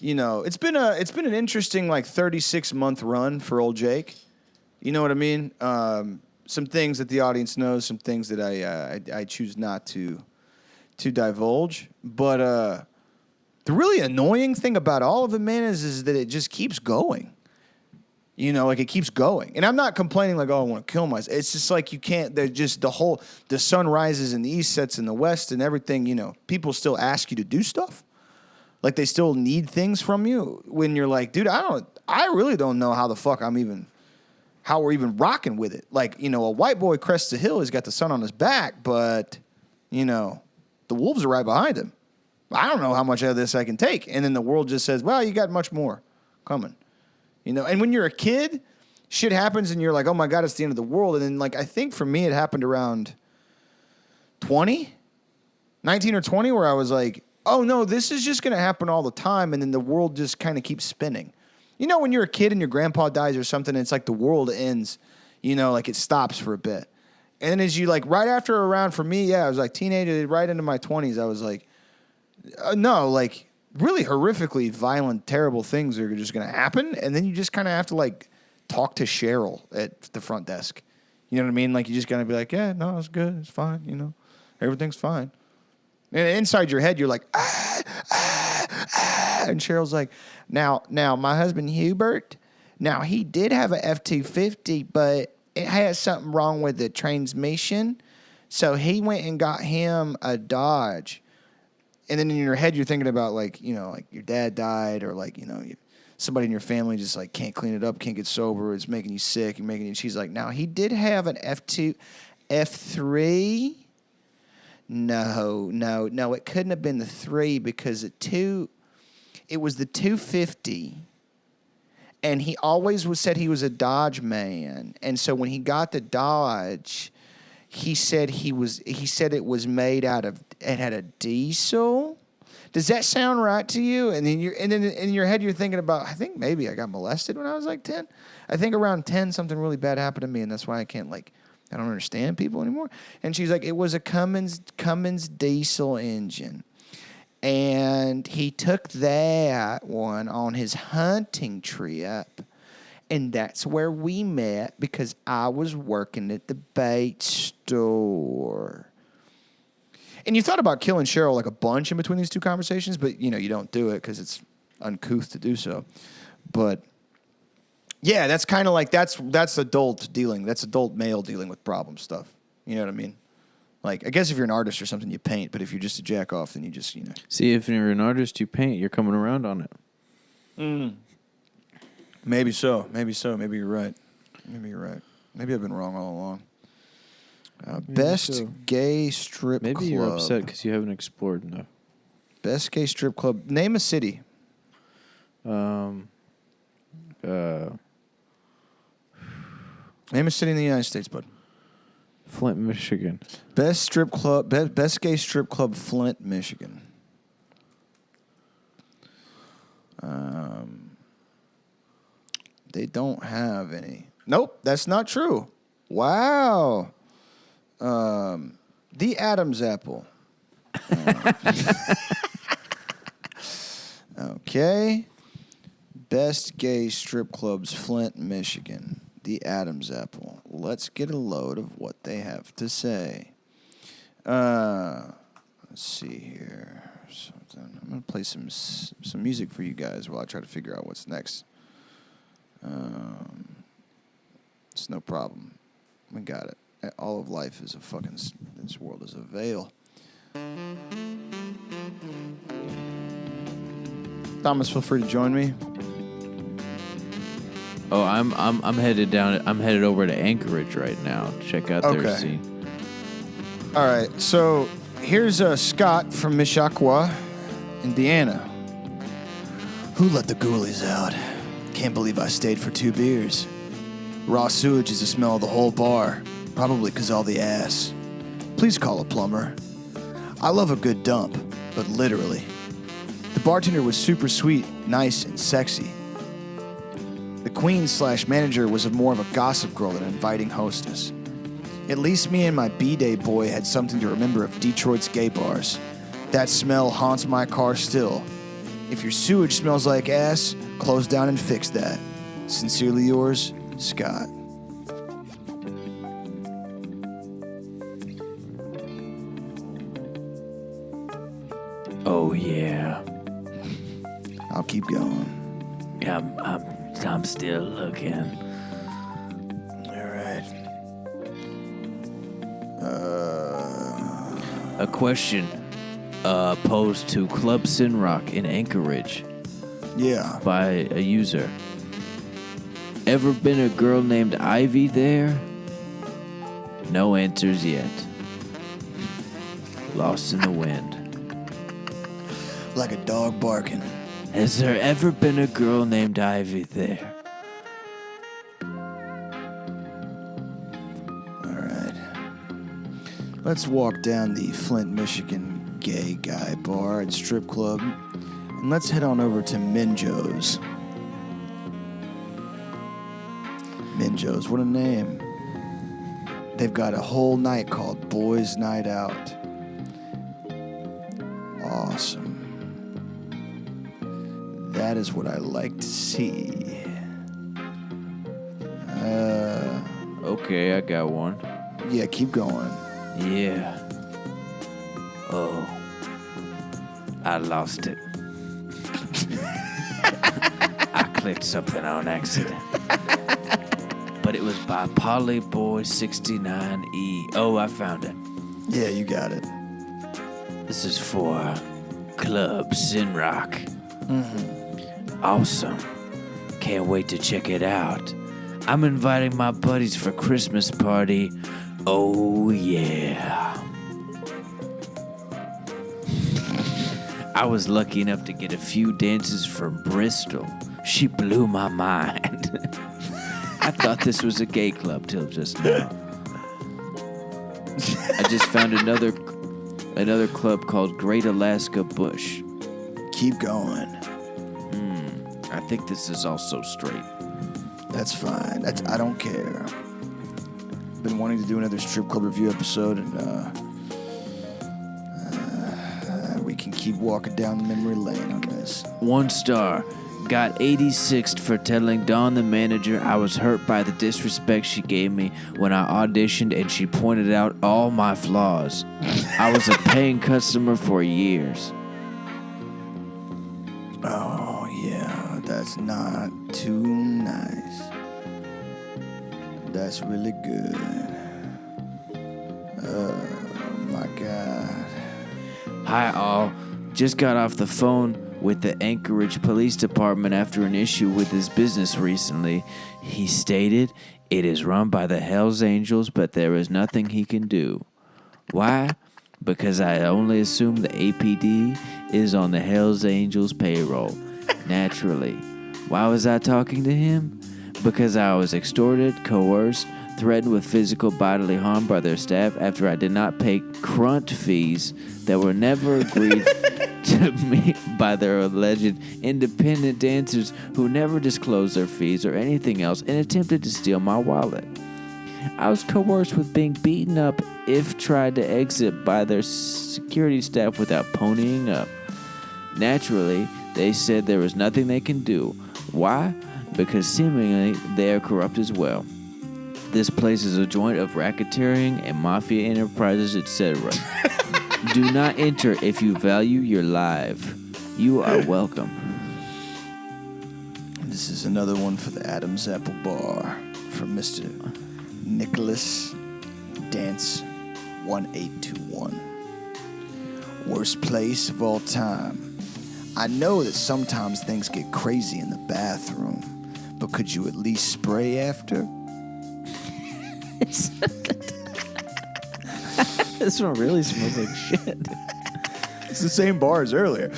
you know, it's been an interesting like 36-month run for old Jake. You know what I mean? Some things that the audience knows, some things that I choose not to divulge. But the really annoying thing about all of it, man, is that it just keeps going. You know, like it keeps going. And I'm not complaining like, oh, I want to kill myself. It's just like you can't, they're just the sun rises in the east, sets in the west and everything, you know, people still ask you to do stuff. Like they still need things from you when you're like, dude, I really don't know how the fuck how we're even rocking with it. Like, you know, a white boy crests the hill, he's got the sun on his back, but, you know, the wolves are right behind him. I don't know how much of this I can take. And then the world just says, well, you got much more coming. You know, and when you're a kid, shit happens and you're like, oh my God, it's the end of the world. And then like, I think for me, it happened around 19 or 20, where I was like, oh no, this is just going to happen all the time. And then the world just kind of keeps spinning. You know, when you're a kid and your grandpa dies or something, it's like the world ends, you know, like it stops for a bit. And then as you like, right after around for me, yeah, I was like teenager, right into my 20s, I was like, no, like, really horrifically violent, terrible things are just going to happen. And then you just kind of have to like talk to Cheryl at the front desk. You know what I mean? Like you just got to be like, yeah, no, it's good. It's fine. You know, everything's fine. And inside your head, you're like, and Cheryl's like, now my husband Hubert, now he did have a F-250, but it has something wrong with the transmission. So he went and got him a Dodge. And then in your head, you're thinking about, like, you know, like your dad died or, like, you know, somebody in your family just, like, can't clean it up, can't get sober. It's making you sick. She's like, now, he did have an F3. No, it couldn't have been the 3 because it was the 250. And he always said he was a Dodge man. And so when he got the Dodge, he said it was made out of, it had a diesel. Does that sound right to you? And then in your head you're thinking about, I think maybe I got molested when I was like 10. I think around 10 something really bad happened to me, and that's why I don't understand people anymore. And she's like, it was a Cummins diesel engine. And he took that one on his hunting trip. And that's where we met because I was working at the bait store. And you thought about killing Cheryl like a bunch in between these two conversations, but, you know, you don't do it because it's uncouth to do so. But, yeah, that's kind of like, that's adult dealing. That's adult male dealing with problem stuff. You know what I mean? Like, I guess if you're an artist or something, you paint. But if you're just a jack off, then you just, you know. See, if you're an artist, you paint. You're coming around on it. Maybe so. Maybe you're right. Maybe I've been wrong all along. Best gay strip club. Maybe you're upset because you haven't explored enough. Best gay strip club. Name a city. Name a city in the United States, bud. Flint, Michigan. Best strip club. Best gay strip club. Flint, Michigan. They don't have any. Nope, that's not true. Wow. The Adam's apple. Okay. Best gay strip clubs, Flint, Michigan. The Adam's apple. Let's get a load of what they have to say. Let's see here. Something. I'm gonna play some music for you guys while I try to figure out what's next. It's no problem. We got it. All of life is this world is a veil. Thomas, feel free to join me. Oh, I'm headed down. I'm headed over to Anchorage right now to check out their scene. All right, so here's Scott from Mishawaka, Indiana. Who let the ghoulies out? Can't believe I stayed for 2 beers. Raw sewage is the smell of the whole bar, probably because all the ass. Please call a plumber. I love a good dump, but literally. The bartender was super sweet, nice, and sexy. The queen/manager was more of a gossip girl than an inviting hostess. At least me and my B-Day boy had something to remember of Detroit's gay bars. That smell haunts my car still. If your sewage smells like ass, close down and fix that. Sincerely yours, Scott. Oh yeah. I'll keep going. I'm still looking. All right. A question posed to Club Sinrock in Anchorage Yeah. by a user. Ever been a girl named Ivy there? No answers yet. Lost in the wind. Like a dog barking. Has there ever been a girl named Ivy there? All right. Let's walk down the Flint, Michigan gay guy bar and strip club, and let's head on over to Minjo's. Minjo's, what a name. They've got a whole night called Boys Night Out. Awesome. That is what I like to see. Okay, I got one. Yeah, keep going. Yeah. Oh. I lost it. I clicked something on accident. But it was by Polyboy69E. Oh, I found it. Yeah, you got it. This is for Club Sinrock. Mm-hmm. Awesome. Can't wait to check it out. I'm inviting my buddies for Christmas party. Oh, yeah. I was lucky enough to get a few dances from Bristol. She blew my mind. I thought this was a gay club till just now. I just found another club called Great Alaska Bush. Keep going. I think this is also straight. That's fine. I don't care. Been wanting to do another strip club review episode, and we can keep walking down the memory lane on this. 1 star. Got 86'd for telling Dawn, the manager, I was hurt by the disrespect she gave me when I auditioned, and she pointed out all my flaws. I was a paying customer for years. Oh, yeah. That's not too nice. That's really good. Oh, my God. Hi, all. Just got off the phone with the Anchorage Police Department after an issue with his business recently. He stated it is run by the Hells Angels, but there is nothing he can do. Why? Because I only assume the APD is on the Hells Angels payroll. Naturally. Why was I talking to him? Because I was extorted, coerced, threatened with physical bodily harm by their staff after I did not pay crunt fees that were never agreed to me by their alleged independent dancers who never disclosed their fees or anything else and attempted to steal my wallet. I was coerced with being beaten up if tried to exit by their security staff without ponying up. Naturally, they said there was nothing they can do. Why? Because seemingly they are corrupt as well. This place is a joint of racketeering and mafia enterprises, etc. Do not enter if you value your life. You are welcome. This is another one for the Adam's Apple Bar from Mr. Nicholas Dance 1821. Worst place of all time. I know that sometimes things get crazy in the bathroom, but could you at least spray after? This one really smells like shit. It's the same bar as earlier.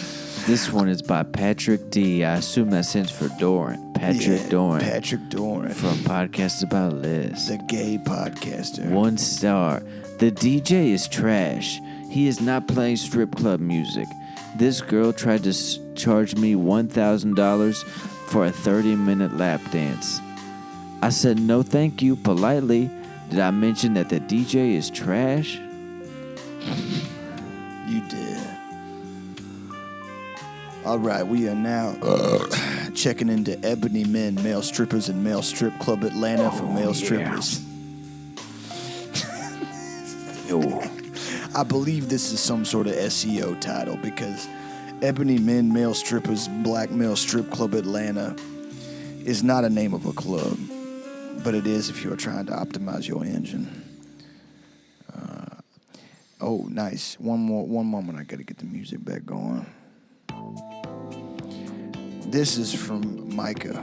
This one is by Patrick D. I assume that stands for Doran. Patrick Doran. Patrick Doran. From Podcasts About Liz. The gay podcaster. 1 star. The DJ is trash. He is not playing strip club music. This girl tried to charge me $1,000 for a 30-minute lap dance. I said no thank you politely. Did I mention that the DJ is trash? You did. All right, we are now checking into Ebony Men, Male Strippers, and Male Strip Club Atlanta for male strippers. Yo. I believe this is some sort of SEO title because Ebony Men, Male Strippers, Black Male Strip Club Atlanta is not a name of a club, but it is if you're trying to optimize your engine. Oh, nice. One moment. I got to get the music back going. This is from Micah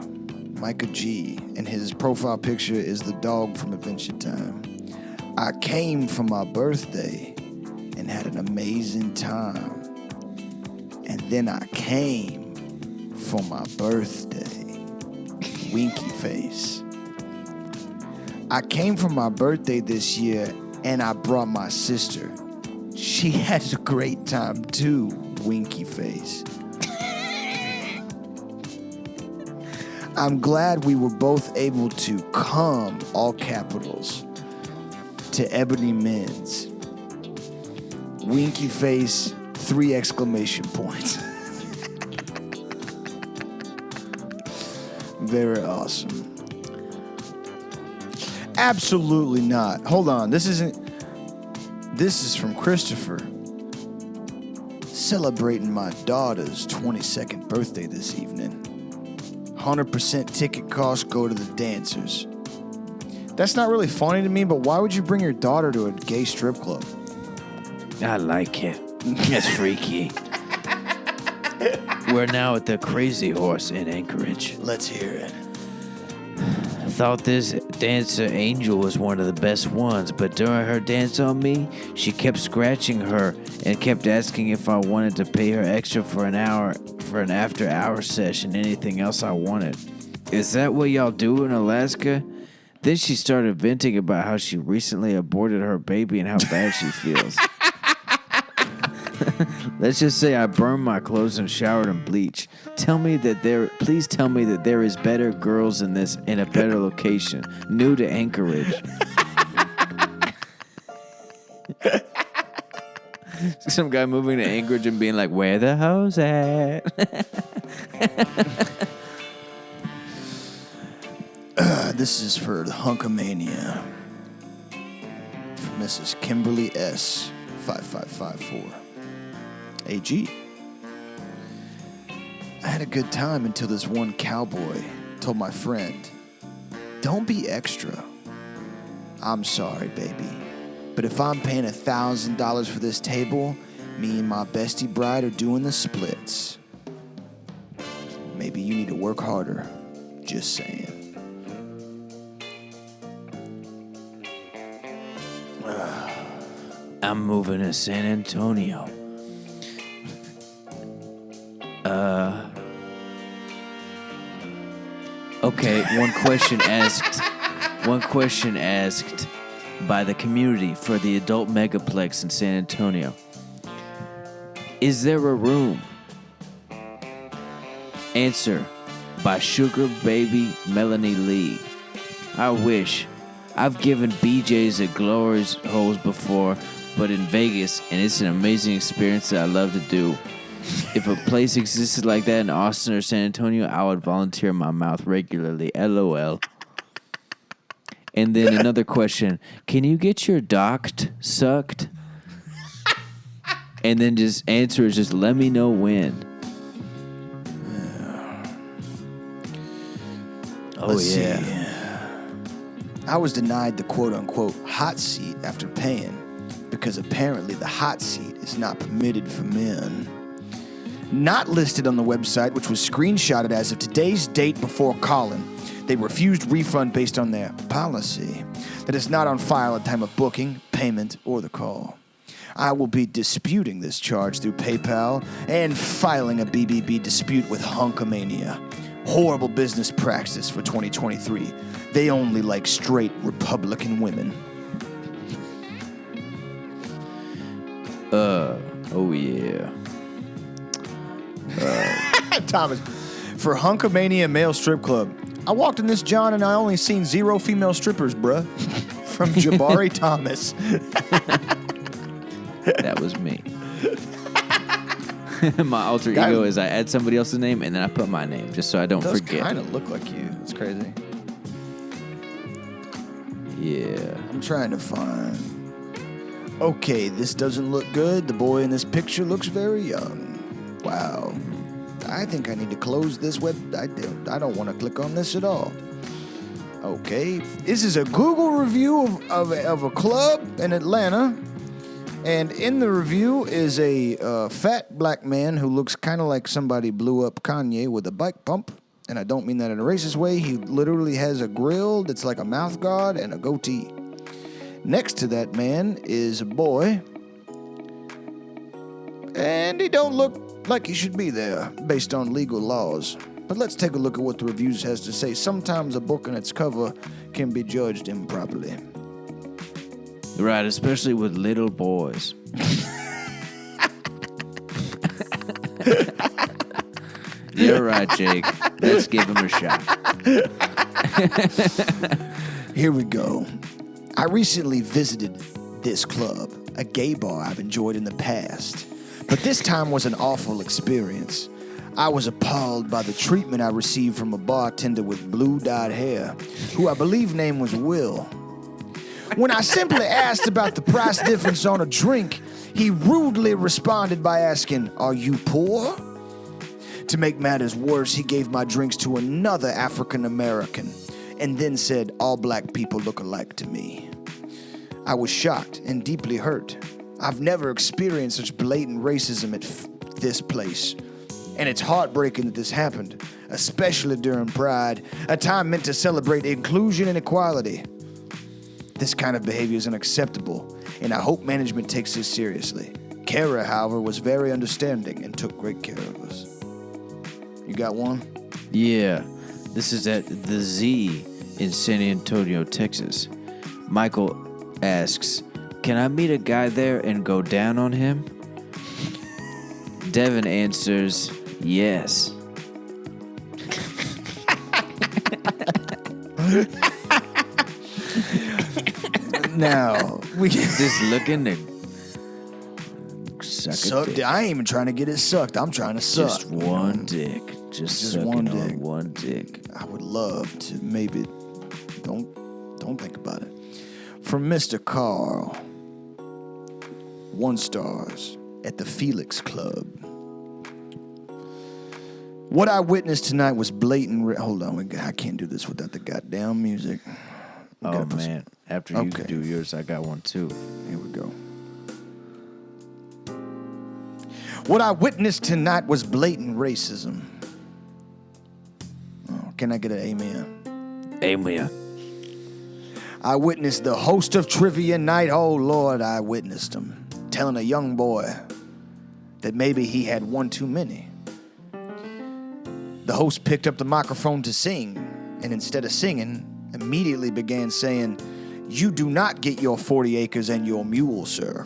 G, and his profile picture is the dog from Adventure Time. I came for my birthday and had an amazing time. And then I came for my birthday. Winky face. I came for my birthday this year and I brought my sister. She had a great time too, winky face. I'm glad we were both able to come, all capitals, to Ebony Men's. Winky face, 3 exclamation points. Very awesome. Absolutely not. Hold on. This is from Christopher. Celebrating my daughter's 22nd birthday this evening. 100% ticket cost go to the dancers. That's not really funny to me, but why would you bring your daughter to a gay strip club? I like it. It's freaky. We're now at the Crazy Horse in Anchorage. Let's hear it. Thought this dancer Angel was one of the best ones, but during her dance on me, she kept scratching her and kept asking if I wanted to pay her extra for an after-hour session, anything else I wanted. Is that what y'all do in Alaska? Then she started venting about how she recently aborted her baby and how bad she feels. Let's just say I burned my clothes and showered in bleach. Please tell me that there is better girls in a better location. New to Anchorage. Some guy moving to Anchorage and being like, where the hoes at? This is for the Hunkamania. From Mrs. Kimberly S. 5554. AG. I had a good time until this one cowboy told my friend, don't be extra. I'm sorry, baby, but if I'm paying $1,000 for this table, me and my bestie bride are doing the splits. Maybe you need to work harder. Just saying. I'm moving to San Antonio. Okay, one question asked by the community for the adult megaplex in San Antonio. Is there a room? Answer by Sugar Baby Melanie Lee. I wish. I've given BJ's at Glory's holes before, but in Vegas, and it's an amazing experience that I love to do. If a place existed like that in Austin or San Antonio, I would volunteer my mouth regularly. LOL. And then another question. Can you get your docked sucked? And then just answer is just let me know when. Let's see. I was denied the quote-unquote hot seat after paying because apparently the hot seat is not permitted for men. Not listed on the website, which was screenshotted as of today's date before calling. They refused refund based on their policy that is not on file at time of booking, payment, or the call. I will be disputing this charge through PayPal and filing a BBB dispute with Hunkamania. Horrible business practice for 2023. They only like straight Republican women. Oh yeah. Thomas, for Hunkamania Male Strip Club, I walked in this John and I only seen 0 female strippers, bruh. From Jabari Thomas. That was me. My alter ego is I add somebody else's name and then I put my name just so I don't Those forget. kind of look like you. It's crazy. Yeah. I'm trying to find. Okay, this doesn't look good. The boy in this picture looks very young. Wow. I think I need to close this web. I don't want to click on this at all. Okay. This is a Google review of a club in Atlanta. And in the review is a fat black man who looks kind of like somebody blew up Kanye with a bike pump. And I don't mean that in a racist way. He literally has a grill that's like a mouth guard and a goatee. Next to that man is a boy. And he don't look like he should be there based on legal laws. But let's take a look at what the reviews has to say. Sometimes a book and its cover can be judged improperly. Right, especially with little boys. You're right, Jake. Let's give him a shot. Here we go. I recently visited this club, a gay bar I've enjoyed in the past. But this time was an awful experience. I was appalled by the treatment I received from a bartender with blue-dyed hair, who I believe name was Will. When I simply asked about the price difference on a drink, he rudely responded by asking, "Are you poor?" To make matters worse, he gave my drinks to another African American and then said, "All black people look alike to me." I was shocked and deeply hurt. I've never experienced such blatant racism at this place. And it's heartbreaking that this happened, especially during Pride, a time meant to celebrate inclusion and equality. This kind of behavior is unacceptable, and I hope management takes this seriously. Kara, however, was very understanding and took great care of us. You got one? Yeah, this is at the Z in San Antonio, Texas. Michael asks, "Can I meet a guy there and go down on him?" Devin answers, "Yes." Now, we Just looking to suck a dick. I ain't even trying to get it sucked. I'm trying to suck. Just one dick. Just sucking one on dick. one dick. I would love to maybe. Don't think about it. From Mr. Carl. 1 stars at the Felix Club. What I witnessed tonight was blatant. Hold on, I can't do this without the goddamn music. Oh man! After you do yours, I got one too. Here we go. What I witnessed tonight was blatant racism. Oh, can I get an amen? Amen. I witnessed the host of trivia night. Oh Lord, I witnessed him telling a young boy that maybe he had one too many. The host picked up the microphone to sing, and instead of singing, immediately began saying, "You do not get your 40 acres and your mule, sir."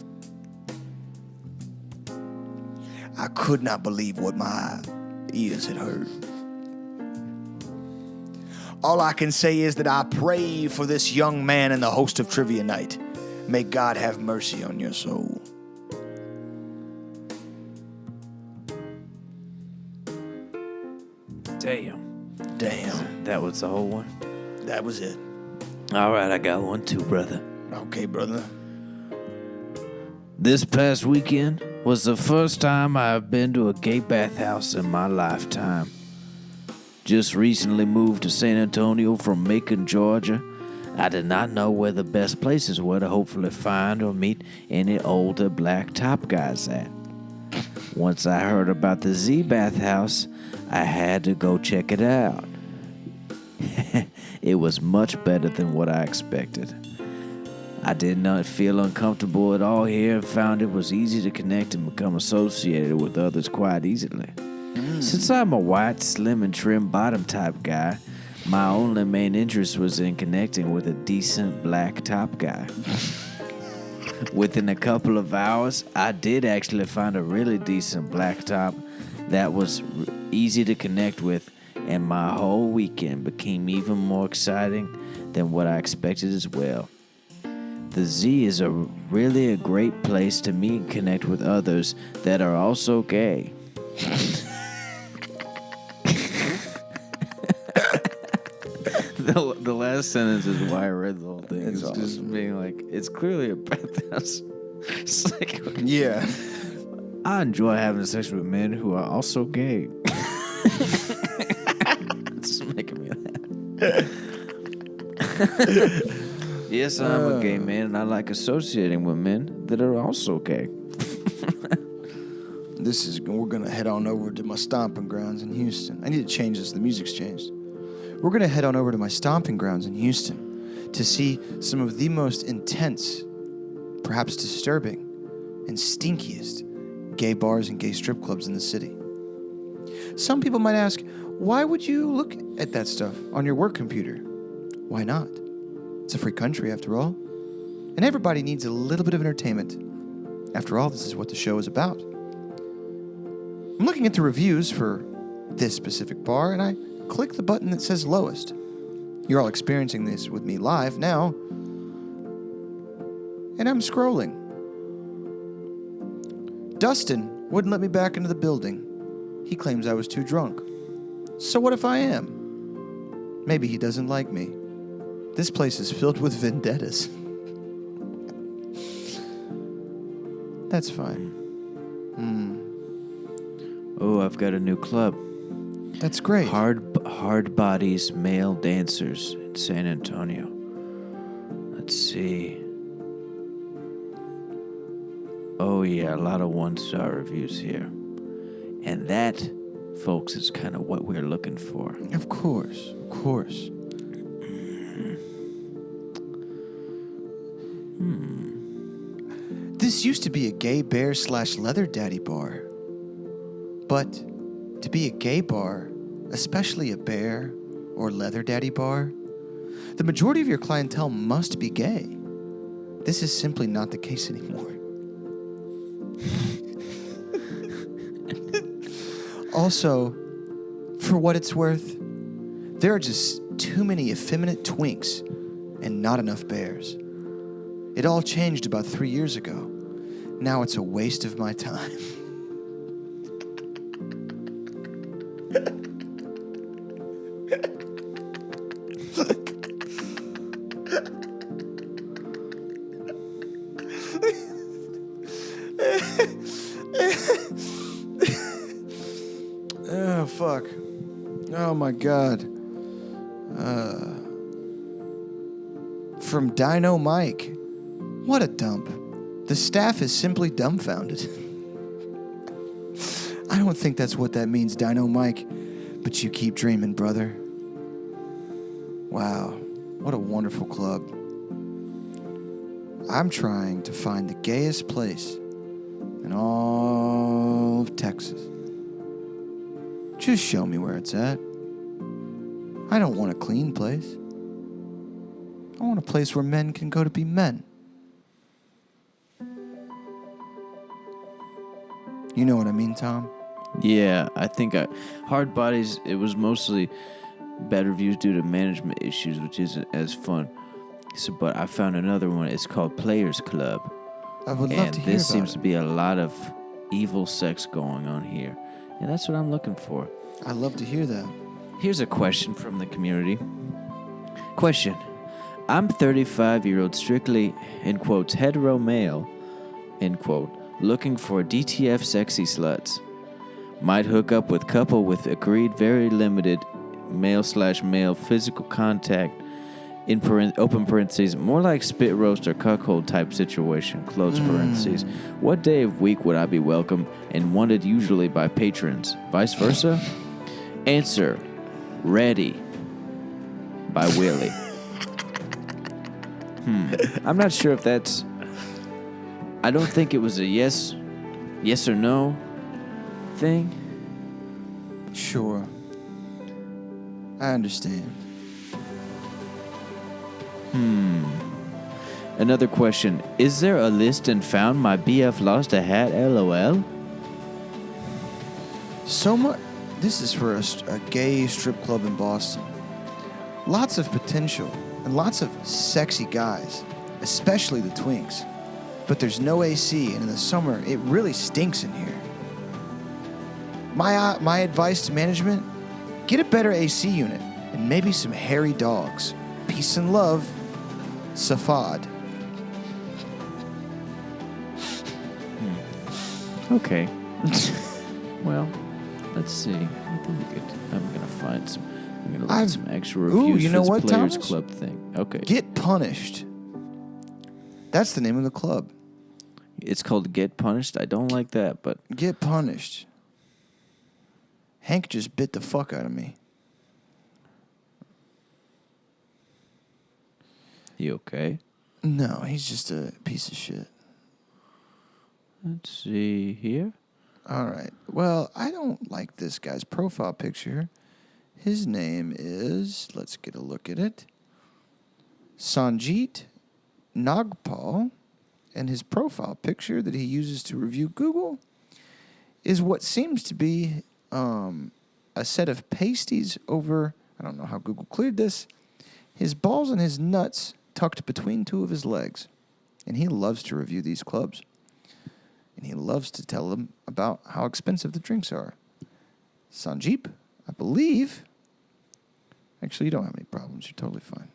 I could not believe what my ears had heard. All I can say is that I pray for this young man and the host of Trivia Night. May God have mercy on your soul. Damn. That was the whole one? That was it. All right, I got one too, brother. Okay, brother. This past weekend was the first time I've been to a gay bathhouse in my lifetime. Just recently moved to San Antonio from Macon, Georgia. I did not know where the best places were to hopefully find or meet any older black top guys at. Once I heard about the Z Bathhouse, I had to go check it out. It was much better than what I expected. I did not feel uncomfortable at all here and found it was easy to connect and become associated with others quite easily. Since I'm a white, slim, and trim bottom type guy, my only main interest was in connecting with a decent black top guy. Within a couple of hours, I did actually find a really decent black top that was easy to connect with, and my whole weekend became even more exciting than what I expected as well. The Z is really a great place to meet and connect with others that are also gay. The last sentence is why I read the whole thing. It's It's just awesome. being like, it's clearly a bathhouse. It's like, Yeah. I enjoy having sex with men who are also gay. It's just making me laugh. Yes, I'm a gay man, and I like associating with men that are also gay. We're going to head on over to my stomping grounds in Houston. I need to change this. The music's changed. We're going to head on over to my stomping grounds in Houston to see some of the most intense, perhaps disturbing, and stinkiest gay bars and gay strip clubs in the city. Some people might ask, why would you look at that stuff on your work computer? Why not? It's a free country, after all. And everybody needs a little bit of entertainment. After all, this is what the show is about. I'm looking at the reviews for this specific bar, and I click the button that says lowest. You're all experiencing this with me live now. And I'm scrolling. Dustin wouldn't let me back into the building. He claims I was too drunk. So what if I am? Maybe he doesn't like me. This place is filled with vendettas. That's fine. Oh, I've got a new club. That's great. Hard Bodies Male Dancers in San Antonio. Let's see. Oh, yeah, a lot of one-star reviews here. And that, folks, is kind of what we're looking for. Of course, of course. This used to be a gay bear / leather daddy bar. But to be a gay bar, especially a bear or leather daddy bar, the majority of your clientele must be gay. This is simply not the case anymore. Also, for what it's worth, there are just too many effeminate twinks and not enough bears. It all changed about 3 years ago. Now it's a waste of my time. Oh, fuck. Oh, my God. From Dino Mike. What a dump. The staff is simply dumbfounded. I don't think that's what that means, Dino Mike, but you keep dreaming, brother. Wow, what a wonderful club. I'm trying to find the gayest place in all of Texas. Just show me where it's at. I don't want a clean place. I want a place where men can go to be men. You know what I mean, Tom? Yeah, I think Hard Bodies, it was mostly bad reviews due to management issues, which isn't as fun. So, but I found another one. It's called Players Club. I would love and to hear this about seems it. to be a lot of evil sex going on here. And that's what I'm looking for. I'd love to hear that. Here's a question from the community. Question. I'm 35-year-old strictly, in quotes, hetero male, end quote, looking for DTF sexy sluts. Might hook up with couple with agreed very limited male/male physical contact, in open parentheses, more like spit roast or cuckold type situation, close parentheses. What day of week would I be welcome and wanted usually by patrons? Vice versa? Answer, ready by Willie. I'm not sure if that's... I don't think it was a yes or no thing. Sure. I understand. Another question. Is there a list and found my BF lost a hat, LOL? So much. This is for a gay strip club in Boston. Lots of potential and lots of sexy guys, especially the twinks. But there's no AC, and in the summer, it really stinks in here. My advice to management, get a better AC unit and maybe some hairy dogs. Peace and love, Safad. Okay. Well, let's see. I think we could. I'm gonna find some. I'm gonna look at some actual reviews you for know this what, Players Thomas? Club thing. Okay. Get Punished. That's the name of the club. It's called Get Punished. I don't like that, but Get Punished. Hank just bit the fuck out of me. you okay? No, he's just a piece of shit. Let's see here. All right. Well, I don't like this guy's profile picture. His name is, let's get a look at it, Sanjeet Nagpal. And his profile picture that he uses to review Google is what seems to be a set of pasties over, I don't know how Google cleared this, his balls and his nuts tucked between two of his legs. And he loves to review these clubs. And he loves to tell them about how expensive the drinks are. Sanjeep, I believe. Actually, you don't have any problems. You're totally fine.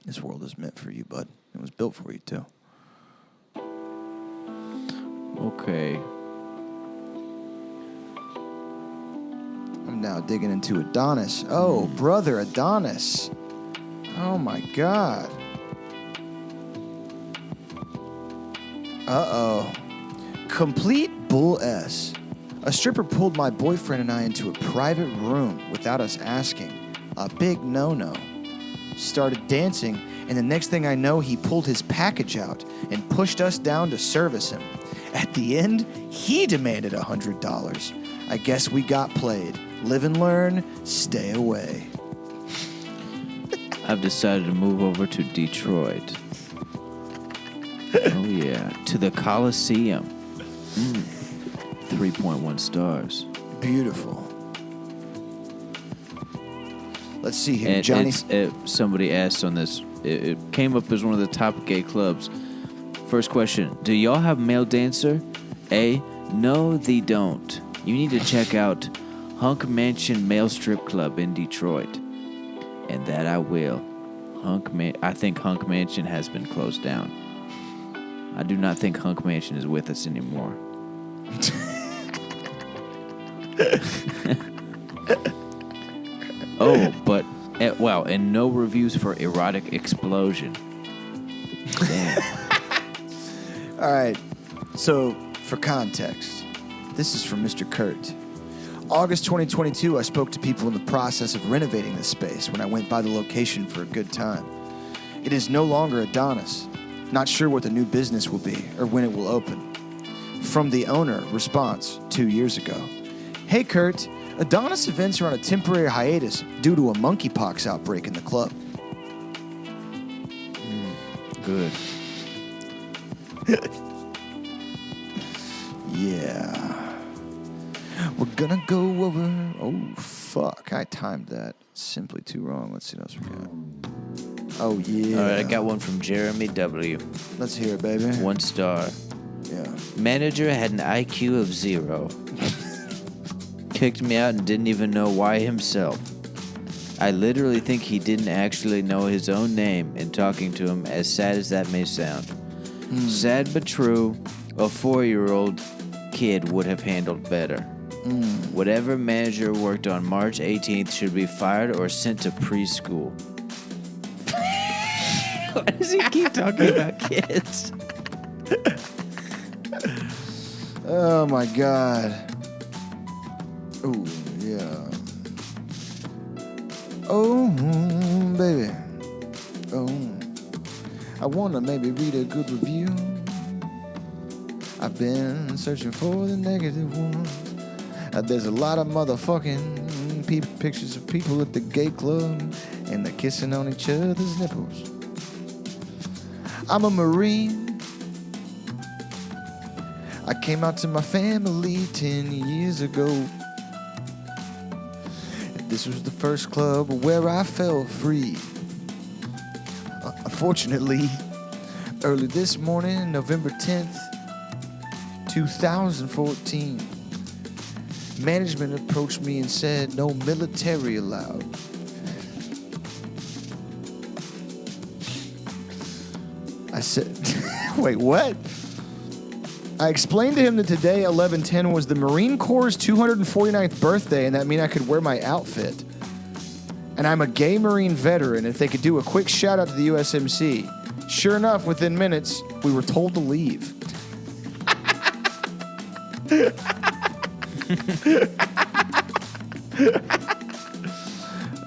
This world is meant for you, bud. It was built for you, too. Okay. I'm now digging into Adonis. Oh, brother Adonis. Oh, my God. Uh-oh. Complete bull S. A stripper pulled my boyfriend and I into a private room without us asking. A big no-no. Started dancing, and the next thing I know, he pulled his package out and pushed us down to service him. At the end, he demanded $100. I guess we got played. Live and learn, stay away. I've decided to move over to Detroit. Oh, yeah. To the Coliseum. 3.1 stars. Beautiful. Let's see here, And Johnny. somebody asked on this. It came up as one of the top gay clubs. First question. Do y'all have male dancer? A. No, they don't. You need to check out Hunk Mansion Male Strip Club in Detroit. And that I will. I think Hunk Mansion has been closed down. I do not think Hunk Mansion is with us anymore. Oh, but wow, and no reviews for Erotic Explosion. Damn. All right. So, for context, this is from Mr. Kurt. August 2022, I spoke to people in the process of renovating this space when I went by the location for a good time. It is no longer Adonis. Not sure what the new business will be or when it will open. From the owner, response 2 years ago. Hey, Kurt. Adonis events are on a temporary hiatus due to a monkeypox outbreak in the club. Good. Yeah. We're gonna go over... Oh, fuck. I timed that simply too wrong. Let's see what else we got. Oh, yeah. All right, I got one from Jeremy W. Let's hear it, baby. 1 star. Yeah. Manager had an IQ of 0. Kicked me out and didn't even know why himself. I literally think he didn't actually know his own name in talking to him, as sad as that may sound. Sad but true, a 4-year-old kid would have handled better. Whatever manager worked on March 18th should be fired or sent to preschool. Why does he keep talking about kids? Oh, my God. Oh, yeah. Oh, baby. Oh, I want to maybe read a good review. I've been searching for the negative ones. There's a lot of motherfucking pictures of people at the gay club and they're kissing on each other's nipples. I'm a Marine. I came out to my family 10 years ago. This was the first club where I felt free. Unfortunately, early this morning, November 10th, 2014, Management approached me and said no military allowed. I said, wait, what? I explained to him that today, 11/10, was the Marine Corps' 249th birthday, and that meant I could wear my outfit. And I'm a gay Marine veteran, if they could do a quick shout out to the USMC. Sure enough, within minutes, we were told to leave.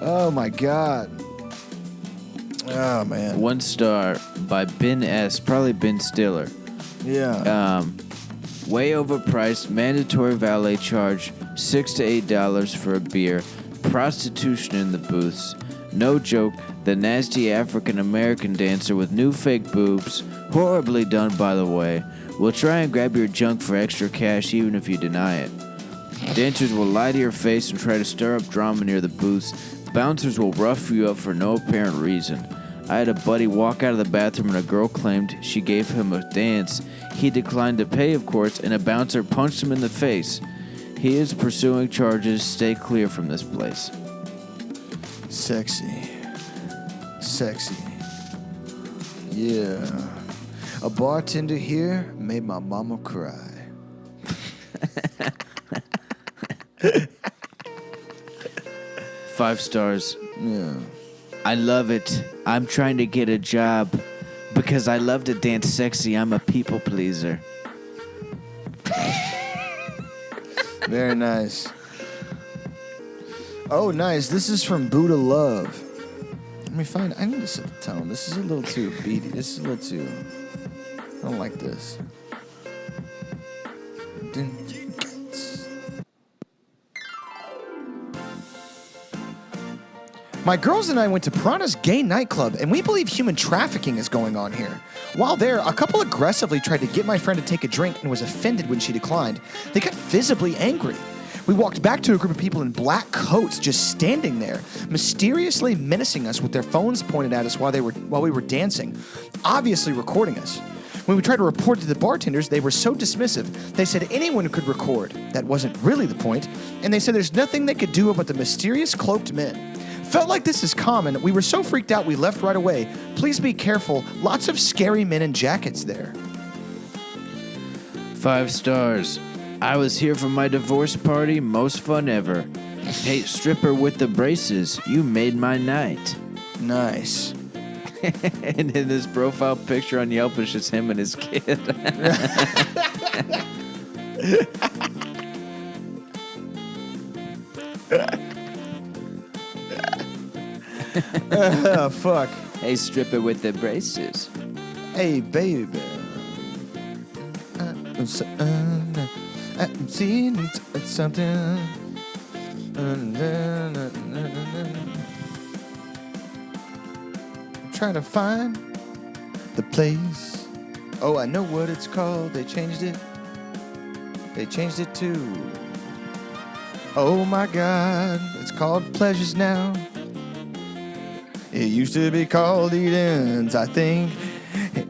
Oh my God. Oh man. 1 star by Ben S. Probably Ben Stiller. Yeah. Way overpriced, mandatory valet charge, $6 to $8 for a beer, prostitution in the booths. No joke, the nasty African American dancer with new fake boobs, horribly done by the way, will try and grab your junk for extra cash even if you deny it. Dancers will lie to your face and try to stir up drama near the booths. Bouncers will rough you up for no apparent reason. I had a buddy walk out of the bathroom and a girl claimed she gave him a dance. He declined to pay, of course, and a bouncer punched him in the face. He is pursuing charges. Stay clear from this place. Sexy. Sexy. Yeah. A bartender here made my mama cry. 5 stars. Yeah. I love it. I'm trying to get a job because I love to dance sexy. I'm a people pleaser. Very nice. Oh, nice. This is from Buddha Love. Let me find. I need to set the tone. This is a little too beady. This is a little too. I don't like this. My girls and I went to Prana's gay nightclub, and we believe human trafficking is going on here. While there, a couple aggressively tried to get my friend to take a drink and was offended when she declined. They got visibly angry. We walked back to a group of people in black coats just standing there, mysteriously menacing us with their phones pointed at us while we were dancing, obviously recording us. When we tried to report to the bartenders, they were so dismissive. They said anyone could record. That wasn't really the point. And they said there's nothing they could do about the mysterious cloaked men. Felt like this is common. We were so freaked out we left right away. Please be careful. Lots of scary men in jackets there. 5 stars. I was here for my divorce party. Most fun ever. Hey, stripper with the braces. You made my night. Nice. And in his profile picture on Yelp is just him and his kid. Oh, fuck. Hey, stripper with the braces. Hey, baby. I'm seeing something. I'm trying to find the place. Oh, I know what it's called. They changed it. They changed it to... Oh, my God. It's called Pleasures now. It used to be called Eden's, I think.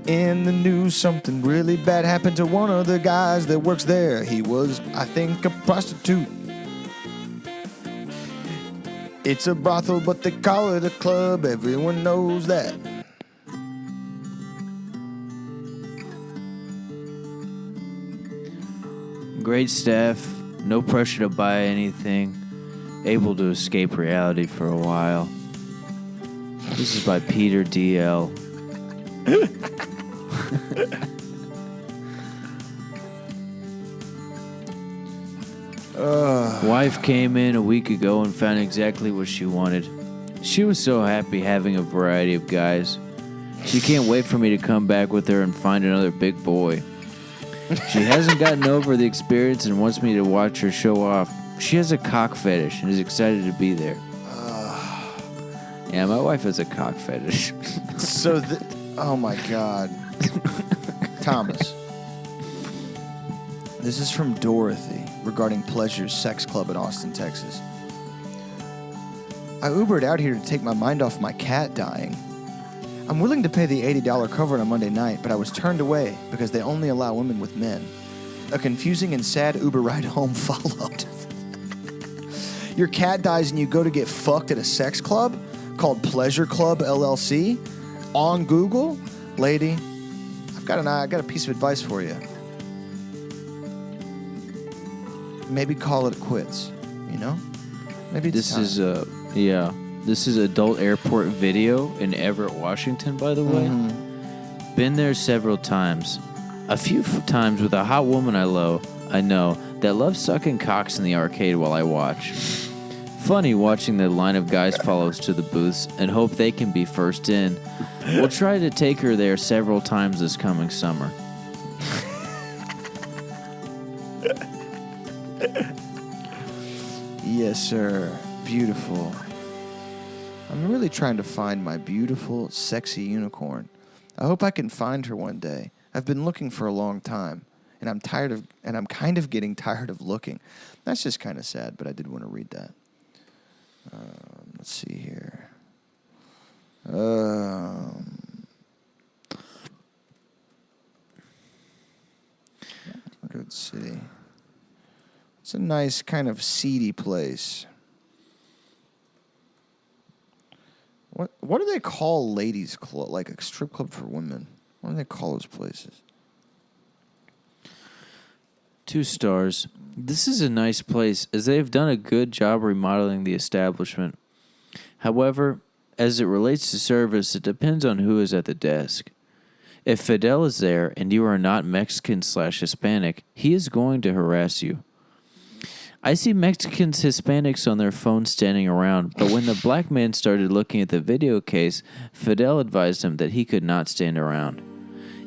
In the news, something really bad happened to one of the guys that works there. He was, I think, a prostitute. It's a brothel, but they call it a club. Everyone knows that. Great staff, no pressure to buy anything, able to escape reality for a while. This is by Peter D.L. Wife came in a week ago and found exactly what she wanted. She was so happy having a variety of guys. She can't wait for me to come back with her and find another big boy. She hasn't gotten over the experience and wants me to watch her show off. She has a cock fetish and is excited to be there. Yeah, my wife has a cock fetish. Oh my God. Thomas. This is from Dorothy regarding Pleasure's Sex Club in Austin, Texas. I Ubered out here to take my mind off my cat dying. I'm willing to pay the $80 cover on a Monday night, but I was turned away because they only allow women with men. A confusing and sad Uber ride home followed. Your cat dies and you go to get fucked at a sex club called Pleasure Club LLC on Google. Lady, I got a piece of advice for you. Maybe call it quits, you know? Maybe it's time. This is adult airport video in Everett, Washington, by the way. Been there several times. A few times with a hot woman I know that loves sucking cocks in the arcade while I watch. Funny watching the line of guys follow us to the booths and hope they can be first in. We'll try to take her there several times this coming summer. Yes, sir. Beautiful. I'm really trying to find my beautiful, sexy unicorn. I hope I can find her one day. I've been looking for a long time, and I'm kind of getting tired of looking. That's just kind of sad, but I did want to read that. Let's see here. Good city. It's a nice kind of seedy place. What do they call ladies' club? Like a strip club for women? What do they call those places? 2 stars. This is a nice place, as they have done a good job remodeling the establishment. However, as it relates to service, it depends on who is at the desk. If Fidel is there and you are not Mexican/Hispanic, he is going to harass you. I see Mexicans, Hispanics on their phones standing around, but when the black man started looking at the video case, Fidel advised him that he could not stand around.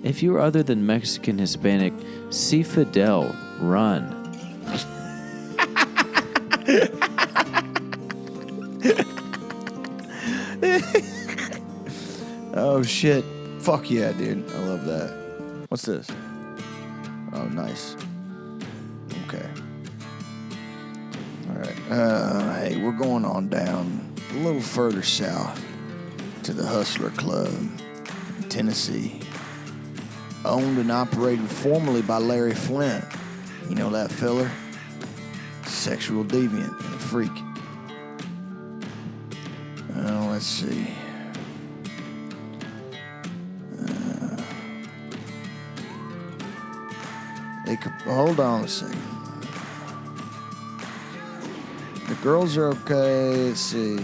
If you are other than Mexican, Hispanic, see Fidel, run. Oh, shit. Fuck yeah, dude. I love that. What's this? Oh, nice. Okay. All right. Hey, we're going on down a little further south to the Hustler Club in Tennessee. Owned and operated formerly by Larry Flint. You know that feller? Sexual deviant and a freak. Let's see. Hold on a second. The girls are okay. Let's see.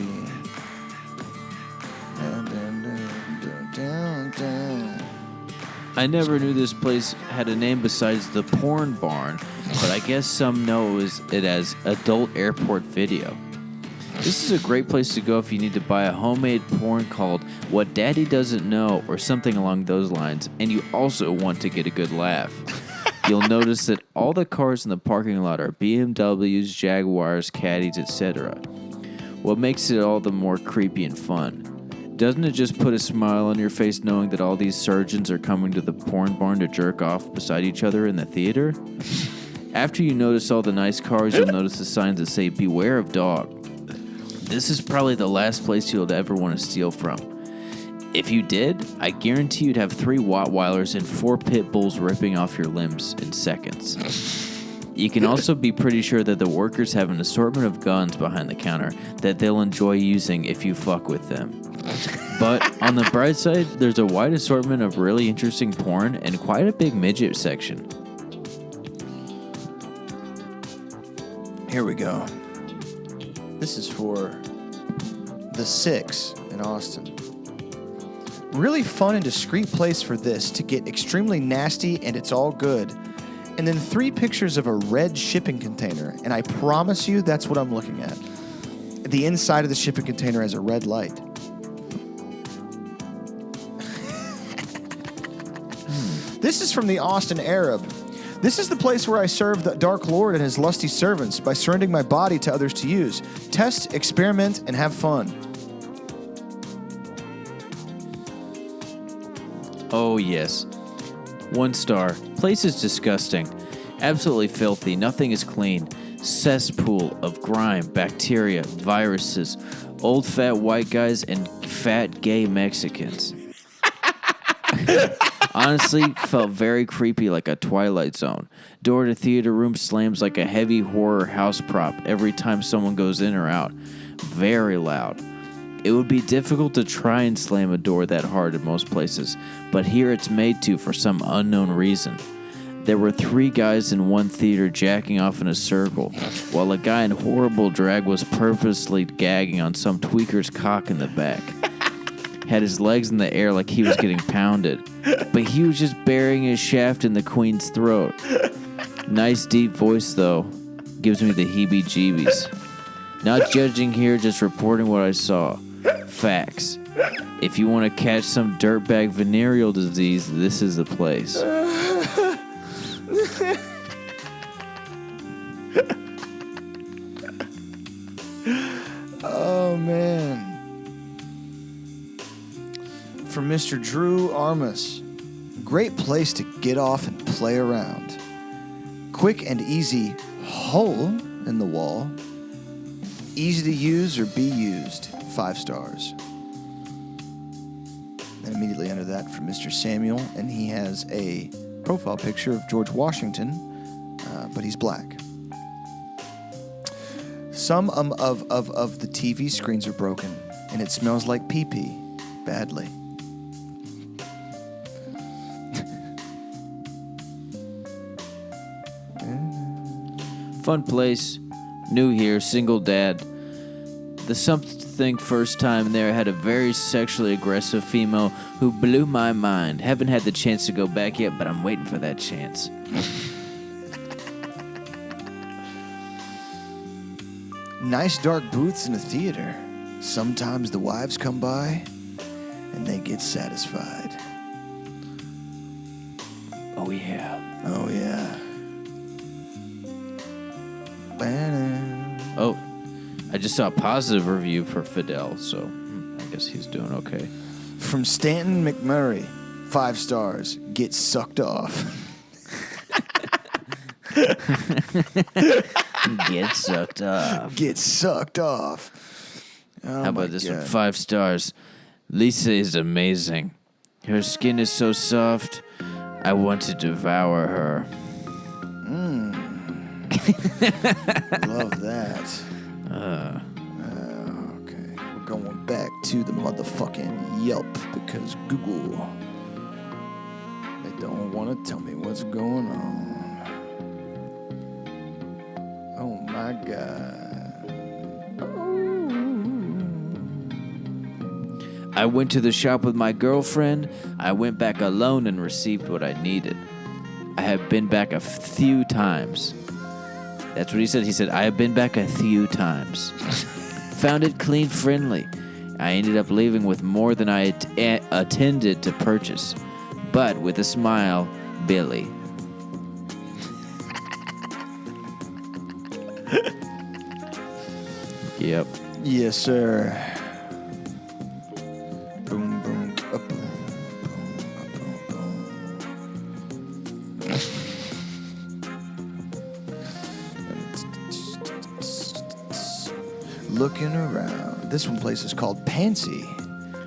I never knew this place had a name besides the Porn Barn, but I guess some know it as Adult Airport Video. This is a great place to go if you need to buy a homemade porn called What Daddy Doesn't Know or something along those lines, and you also want to get a good laugh. You'll notice that all the cars in the parking lot are BMWs, Jaguars, Caddies, etc. What makes it all the more creepy and fun? Doesn't it just put a smile on your face knowing that all these surgeons are coming to the Porn Barn to jerk off beside each other in the theater? After you notice all the nice cars, you'll notice the signs that say, "Beware of dog." This is probably the last place you'll ever want to steal from. If you did, I guarantee you'd have 3 Rottweilers and 4 pit bulls ripping off your limbs in seconds. You can also be pretty sure that the workers have an assortment of guns behind the counter that they'll enjoy using if you fuck with them. But on the bright side, there's a wide assortment of really interesting porn and quite a big midget section. Here we go. This is for the 6 in Austin. Really fun and discreet place for this to get extremely nasty and it's all good. And then 3 pictures of a red shipping container. And I promise you that's what I'm looking at. The inside of the shipping container has a red light. This is from the Austin Arab. This is the place where I serve the Dark Lord and his lusty servants by surrendering my body to others to use. Test, experiment, and have fun. Oh, yes. 1 star. Place is disgusting. Absolutely filthy. Nothing is clean. Cesspool of grime, bacteria, viruses, old fat white guys, and fat gay Mexicans. Honestly, felt very creepy, like a Twilight Zone. Door to theater room slams like a heavy horror house prop every time someone goes in or out. Very loud. It would be difficult to try and slam a door that hard in most places, but here it's made to for some unknown reason. There were 3 guys in one theater jacking off in a circle, while a guy in horrible drag was purposely gagging on some tweaker's cock in the back. Had his legs in the air like he was getting pounded, but he was just burying his shaft in the queen's throat. Nice deep voice, though. Gives me the heebie-jeebies. Not judging here, just reporting what I saw. Facts. If you want to catch some dirtbag venereal disease, this is the place. Oh, man. From Mr. Drew Armas. Great place to get off and play around. Quick and easy hole in the wall. Easy to use or be used. 5 stars. And immediately under that from Mr. Samuel, and he has a profile picture of George Washington, but he's black. Some of the TV screens are broken, and it smells like pee-pee badly. Fun place. New here, single dad. The something first time there had a very sexually aggressive female who blew my mind. Haven't had the chance to go back yet, but I'm waiting for that chance. Nice dark booths in a theater. Sometimes the wives come by and they get satisfied. Oh, yeah. Oh, yeah. Oh, I just saw a positive review for Fidel, so I guess he's doing okay. From Stanton McMurray, 5 stars. Get sucked off. Get sucked off. Get sucked off. Oh, How about this one? 5 stars. Lisa is amazing. Her skin is so soft, I want to devour her. Love that. Okay, we're going back to the motherfucking Yelp because Google, they don't want to tell me what's going on. Oh my God. Oh. I went to the shop with my girlfriend. I went back alone and received what I needed. I have been back a few times. That's what he said. He said, I have been back a few times. Found it clean friendly. I ended up leaving with more than I attended to purchase. But with a smile, Billy. Yep. Yes, sir. Boom, boom, boom, boom, boom. Looking around. This one place is called Pansy,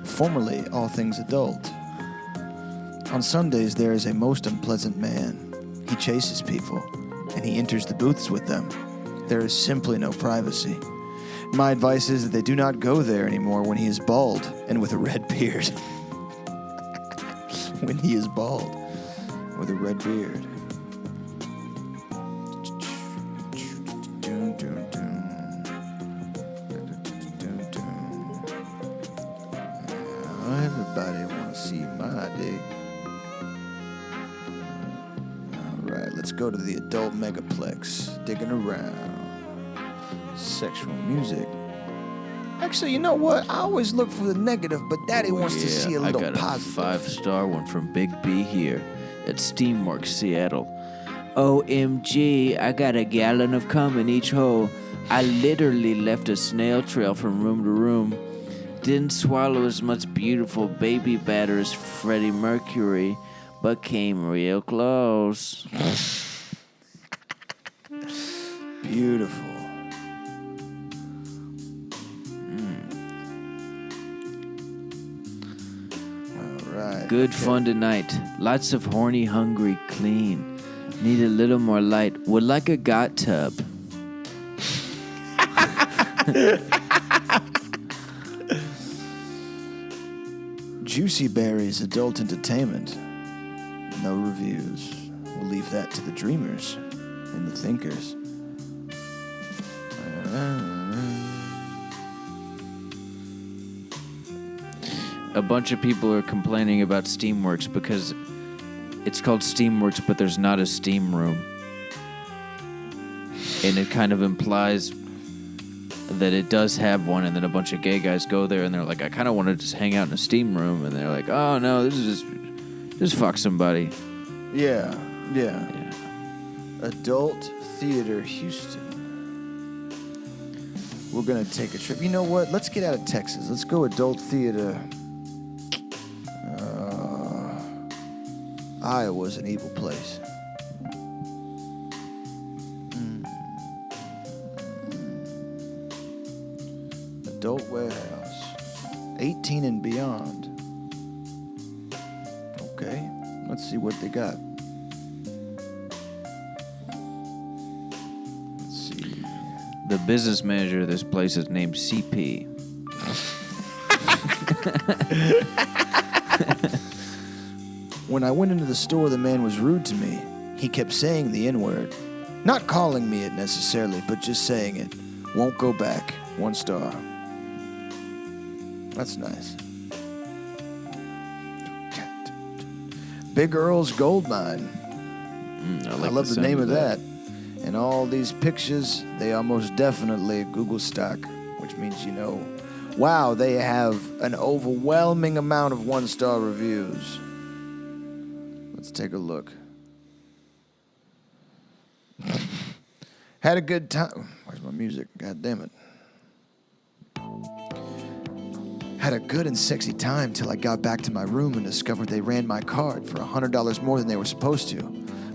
formerly All Things Adult. On Sundays, there is a most unpleasant man. He chases people, and he enters the booths with them. There is simply no privacy. My advice is that they do not go there anymore when he is bald and with a red beard. When he is bald with a red beard. Everybody want to see my dick. All right, let's go to the adult megaplex. Digging around. Sexual music. Actually, you know what? I always look for the negative, but Daddy wants to see a little I got positive. a 5-star one from Big B here at Steamworks, Seattle. OMG, I got a gallon of cum in each hole. I literally left a snail trail from room to room. Didn't swallow as much beautiful baby batter as Freddie Mercury, but came real close. Beautiful. All right. Good fun tonight. Lots of horny, hungry, clean. Need a little more light. Would like a got tub. Juicy Berries Adult Entertainment. No reviews. We'll leave that to the dreamers and the thinkers. A bunch of people are complaining about Steamworks because it's called Steamworks, but there's not a steam room. And it kind of implies that it does have one, and then a bunch of gay guys go there, and they're like, I kind of want to just hang out in a steam room, and they're like, oh, no, this is just fuck somebody. Yeah. Adult Theater Houston. We're going to take a trip. You know what? Let's get out of Texas. Let's go Adult Theater. Iowa's an evil place. Adult Warehouse. 18 and beyond. Okay. Let's see what they got. Let's see. The business manager of this place is named CP. When I went into the store, the man was rude to me. He kept saying the N-word. Not calling me it necessarily, but just saying it. Won't go back. 1 star. That's nice. Big Earl's Gold Mine. I love the name of that. And all these pictures, they are most definitely Google stock, which means you know, wow, they have an overwhelming amount of 1-star reviews. Let's take a look. Had a good time. Where's my music? God damn it. Had a good and sexy time till I got back to my room and discovered they ran my card for $100 more than they were supposed to.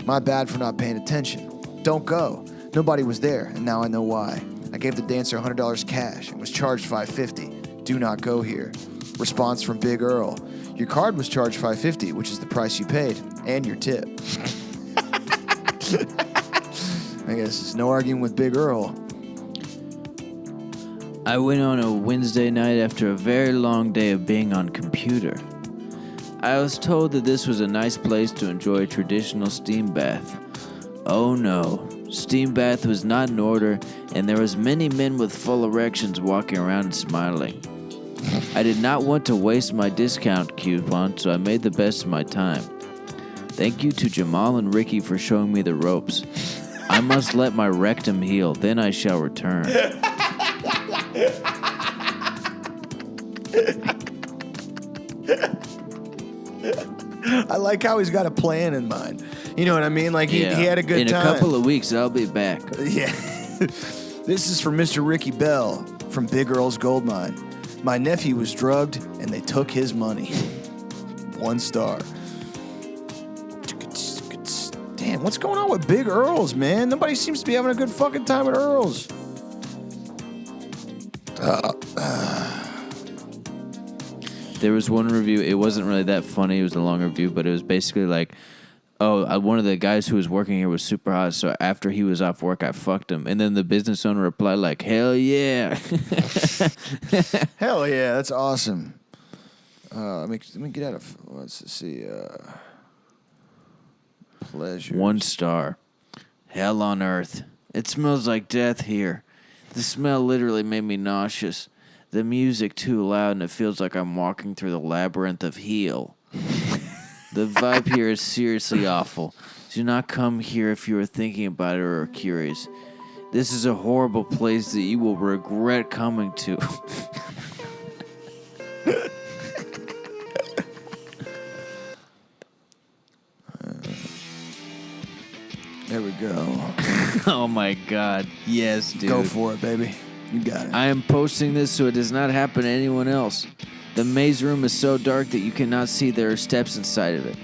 My bad for not paying attention. Don't go. Nobody was there, and now I know why. I gave the dancer $100 cash and was charged $550. Do not go here. Response from Big Earl. Your card was charged $550, which is the price you paid, and your tip. I guess there's no arguing with Big Earl. I went on a Wednesday night after a very long day of being on computer. I was told that this was a nice place to enjoy a traditional steam bath. Oh no, steam bath was not in order, and there was many men with full erections walking around and smiling. I did not want to waste my discount coupon, so I made the best of my time. Thank you to Jamal and Ricky for showing me the ropes. I must let my rectum heal, then I shall return. I like how he's got a plan in mind. You know what I mean? Like, he had a good time. In a couple of weeks, I'll be back. Yeah. This is from Mr. Ricky Bell from Big Earl's Gold Mine. My nephew was drugged, and they took his money. 1 star. Damn, what's going on with Big Earl's, man? Nobody seems to be having a good fucking time at Earl's. There was one review. It wasn't really that funny. It was a long review, but it was basically like, one of the guys who was working here was super hot, so after he was off work, I fucked him. And then the business owner replied like, hell yeah. Hell yeah, that's awesome. Let me get out of, let's see, pleasure. 1 star. Hell on earth. It smells like death here. The smell literally made me nauseous. The music too loud, and it feels like I'm walking through the labyrinth of hell. The vibe here is seriously awful. Do not come here if you are thinking about it or are curious. This is a horrible place that you will regret coming to. There we go. Oh my God. Yes, dude. Go for it, baby. You got it. I am posting this so it does not happen to anyone else. The maze room is so dark that you cannot see there are steps inside of it.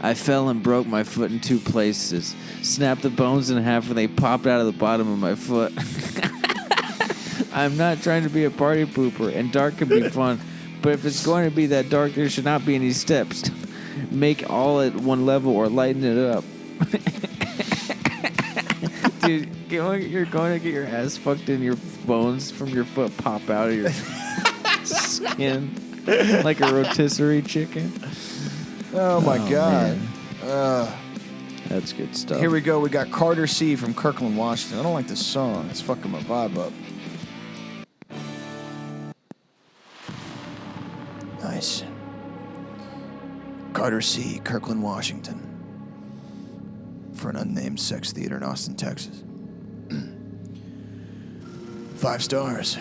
I fell and broke my foot in 2 places. Snapped the bones in half and they popped out of the bottom of my foot. I'm not trying to be a party pooper, and dark can be fun, but if it's going to be that dark, there should not be any steps. make all at one level or lighten it up. Dude, you're going to get your ass fucked and your bones from your foot pop out of your skin like a rotisserie chicken. Oh my God. That's good stuff. Here we go. We got Carter C from Kirkland, Washington. I don't like this song. It's fucking my vibe up. Nice. Carter C, Kirkland, Washington. For an unnamed sex theater in Austin, Texas. 5 stars.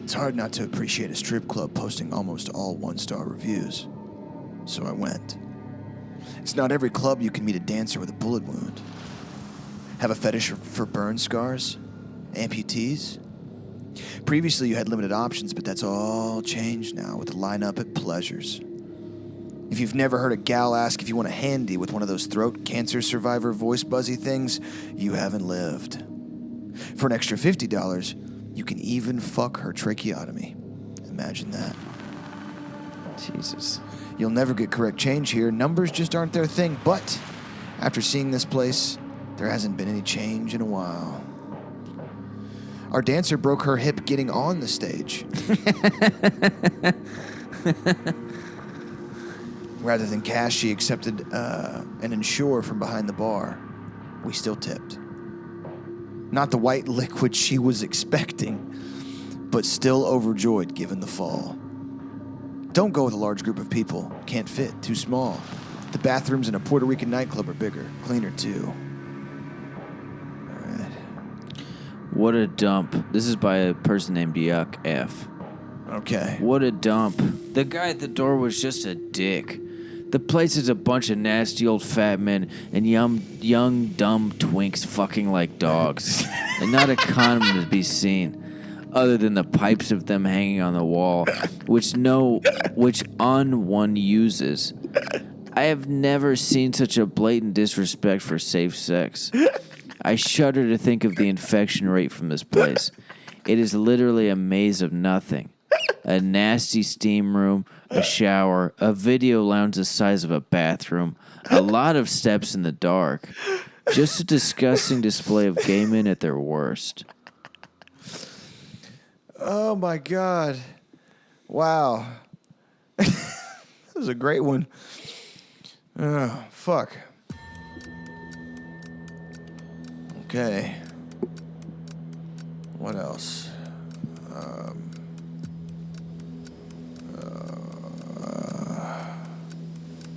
It's hard not to appreciate a strip club posting almost all 1-star reviews. So I went. It's not every club you can meet a dancer with a bullet wound. Have a fetish for burn scars? Amputees? Previously, you had limited options, but that's all changed now with the lineup at Pleasures. If you've never heard a gal ask if you want a handy with one of those throat cancer survivor voice buzzy things, you haven't lived. For an extra $50, you can even fuck her tracheotomy. Imagine that. Jesus. You'll never get correct change here. Numbers just aren't their thing. But after seeing this place, there hasn't been any change in a while. Our dancer broke her hip getting on the stage. Rather than cash, she accepted an insure from behind the bar. We still tipped. Not the white liquid she was expecting, but still overjoyed given the fall. Don't go with a large group of people. Can't fit. Too small. The bathrooms in a Puerto Rican nightclub are bigger. Cleaner, too. All right. What a dump. This is by a person named Yuck F. Okay. What a dump. The guy at the door was just a dick. The place is a bunch of nasty old fat men and young dumb twinks fucking like dogs. And not a condom to be seen. Other than the pipes of them hanging on the wall, which on one uses. I have never seen such a blatant disrespect for safe sex. I shudder to think of the infection rate from this place. It is literally a maze of nothing. A nasty steam room, a shower, a video lounge the size of a bathroom, a lot of steps in the dark. Just a disgusting display of gay men at their worst. Oh, my God. Wow. That was a great one. Oh, fuck. Okay. What else?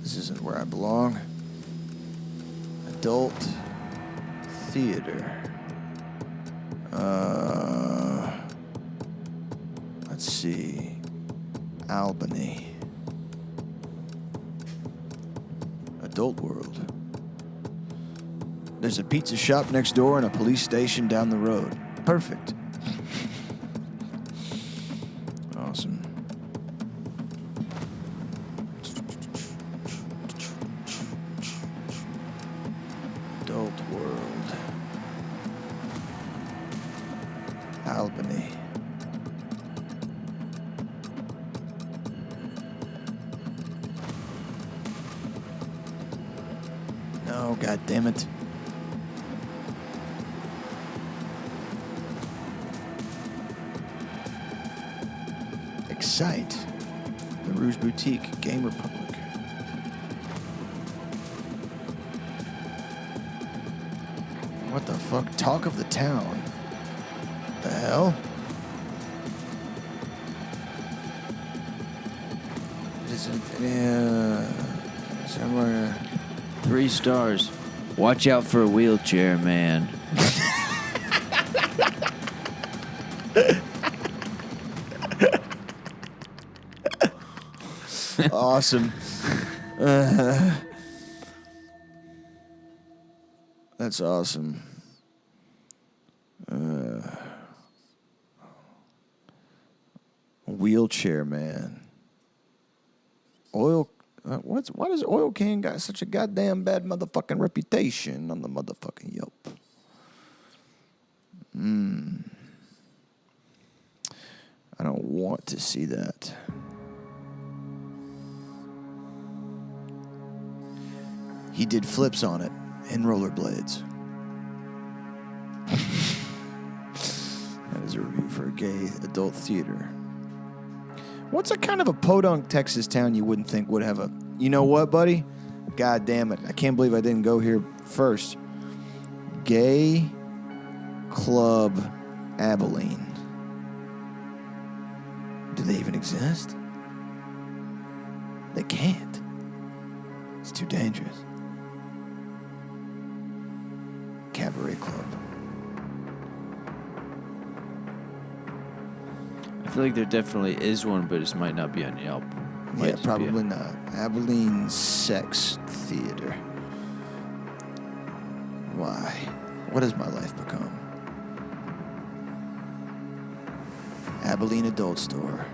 This isn't where I belong. Adult theater. Let's see. Albany. Adult World. There's a pizza shop next door and a police station down the road. Perfect. Awesome. Adult World. Albany. No, God damn it. Excite. The Rouge Boutique, Game Republic. What the fuck? Talk of the town. The hell? Is it somewhere? 3 stars. Watch out for a wheelchair, man. Awesome. That's awesome. Wheelchair man. Oil. Why does Oil Can got such a goddamn bad motherfucking reputation on the motherfucking Yelp? I don't want to see that. He did flips on it in rollerblades. That is a review for a gay adult theater. What's a kind of a podunk Texas town you wouldn't think would have a... You know what, buddy? God damn it. I can't believe I didn't go here first. Gay Club Abilene. Do they even exist? They can't. It's too dangerous. Cabaret Club. I feel like there definitely is one, but it might not be on Yelp. Yeah, probably not. Abilene Sex Theater. Why? What has my life become? Abilene Adult Store.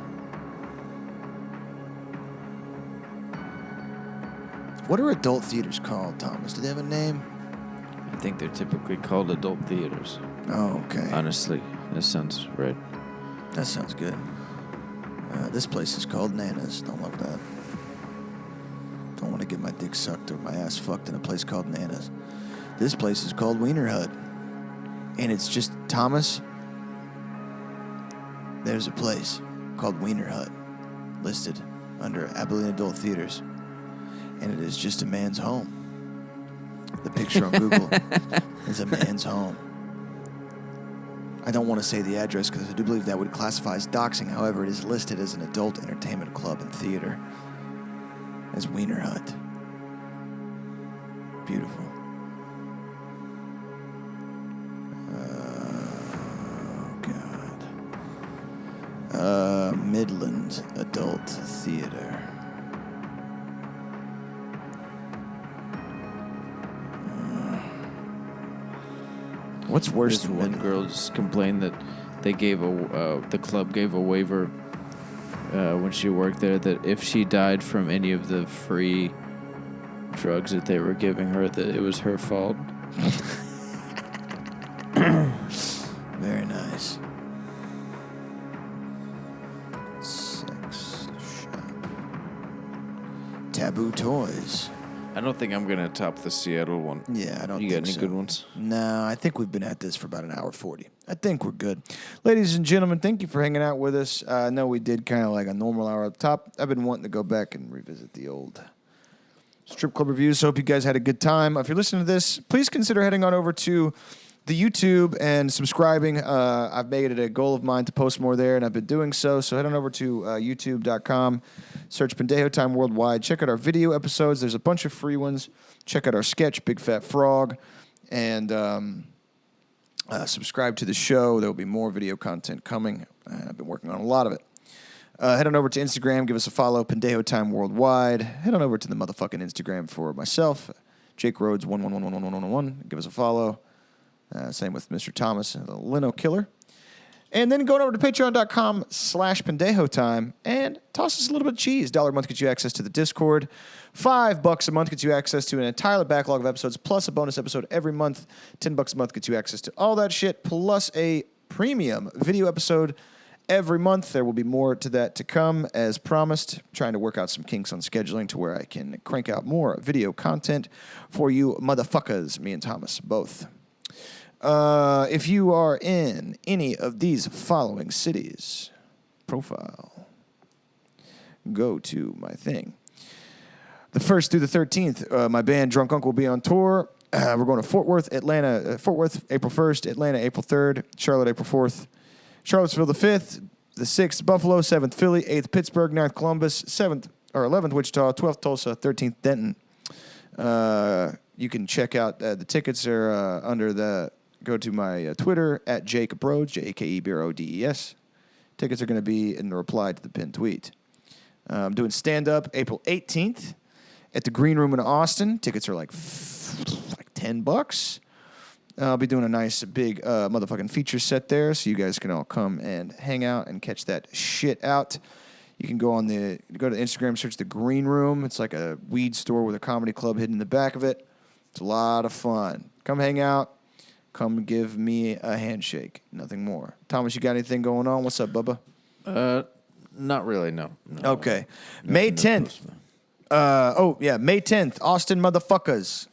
What are adult theaters called, Thomas? Do they have a name? I think they're typically called adult theaters. Oh, okay. Honestly, that sounds right. That sounds good. This place is called Nana's. Don't love that. Don't want to get my dick sucked or my ass fucked in a place called Nana's. This place is called Wiener Hut. And it's just, Thomas, there's a place called Wiener Hut listed under Abilene Adult Theaters. And it is just a man's home. The picture on Google is a man's home. I don't want to say the address because I do believe that would classify as doxing. However, it is listed as an adult entertainment club and theater as Wiener Hut. Beautiful. Oh, God. Midland Adult Theater. What's worse This than one girl just complained that they gave the club gave a waiver when she worked there that if she died from any of the free drugs that they were giving her, that it was her fault. Very nice. Sex shop. Taboo Toys. I don't think I'm gonna top the Seattle one. Yeah, I don't You think got any so. good ones? No, I think we've been at this for about an hour 40. I think we're good. Ladies and gentlemen, thank you for hanging out with us. I know we did kind of like a normal hour at the top. I've been wanting to go back and revisit the old strip club reviews. So hope you guys had a good time. If you're listening to this, please consider heading on over to the YouTube and subscribing. I've made it a goal of mine to post more there, and I've been doing so. So head on over to youtube.com, search Pendejo Time Worldwide. Check out our video episodes. There's a bunch of free ones. Check out our sketch, Big Fat Frog, and subscribe to the show. There will be more video content coming. I've been working on a lot of it. Head on over to Instagram. Give us a follow, Pendejo Time Worldwide. Head on over to the motherfucking Instagram for myself, Jake Rhodes 111111. Give us a follow. Same with Mr. Thomas, the Lino Killer. And then going over to patreon.com/Pendejo Time and toss us a little bit of cheese. $1 a month gets you access to the Discord. $5 a month gets you access to an entire backlog of episodes plus a bonus episode every month. $10 a month gets you access to all that shit plus a premium video episode every month. There will be more to that to come as promised. Trying to work out some kinks on scheduling to where I can crank out more video content for you motherfuckers, me and Thomas both. If you are in any of these following cities, profile, go to my thing. The 1st through the 13th, my band Drunk Uncle will be on tour. We're going to Fort Worth, Atlanta, Fort Worth, April 1st, Atlanta, April 3rd, Charlotte, April 4th, Charlottesville the 5th, the 6th, Buffalo, 7th, Philly, 8th, Pittsburgh, 9th, Columbus, 7th, or 11th, Wichita, 12th, Tulsa, 13th, Denton. You can check out the tickets are under the... Go to my Twitter at Jake Brodes, JakeBrodes. Tickets are going to be in the reply to the pinned tweet. I'm doing stand-up April 18th at the Green Room in Austin. Tickets are like $10. I'll be doing a nice big motherfucking feature set there, so you guys can all come and hang out and catch that shit out. You can go to Instagram, search the Green Room. It's like a weed store with a comedy club hidden in the back of it. It's a lot of fun. Come hang out. Come give me a handshake. Nothing more. Thomas, you got anything going on? What's up, Bubba? Not really, no. Okay. May 10th. May 10th, Austin motherfuckers.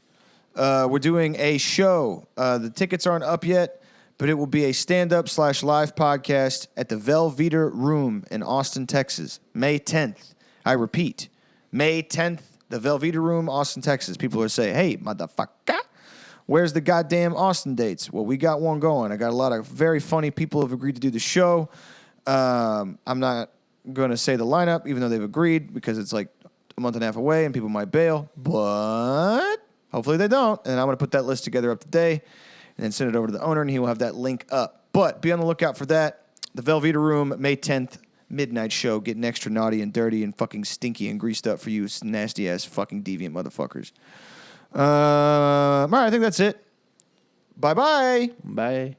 We're doing a show. The tickets aren't up yet, but it will be a stand-up / live podcast at the Velveeta Room in Austin, Texas. May 10th. I repeat, May 10th, the Velveeta Room, Austin, Texas. People are saying, hey, motherfucker, where's the goddamn Austin dates? Well, we got one going. I got a lot of very funny people who have agreed to do the show. I'm not going to say the lineup, even though they've agreed, because it's like a month and a half away and people might bail. But hopefully they don't. And I'm going to put that list together up today and then send it over to the owner, and he will have that link up. But be on the lookout for that. The Velveeta Room, May 10th, midnight show, getting extra naughty and dirty and fucking stinky and greased up for you nasty-ass fucking deviant motherfuckers. All right, I think that's it. Bye-bye. Bye.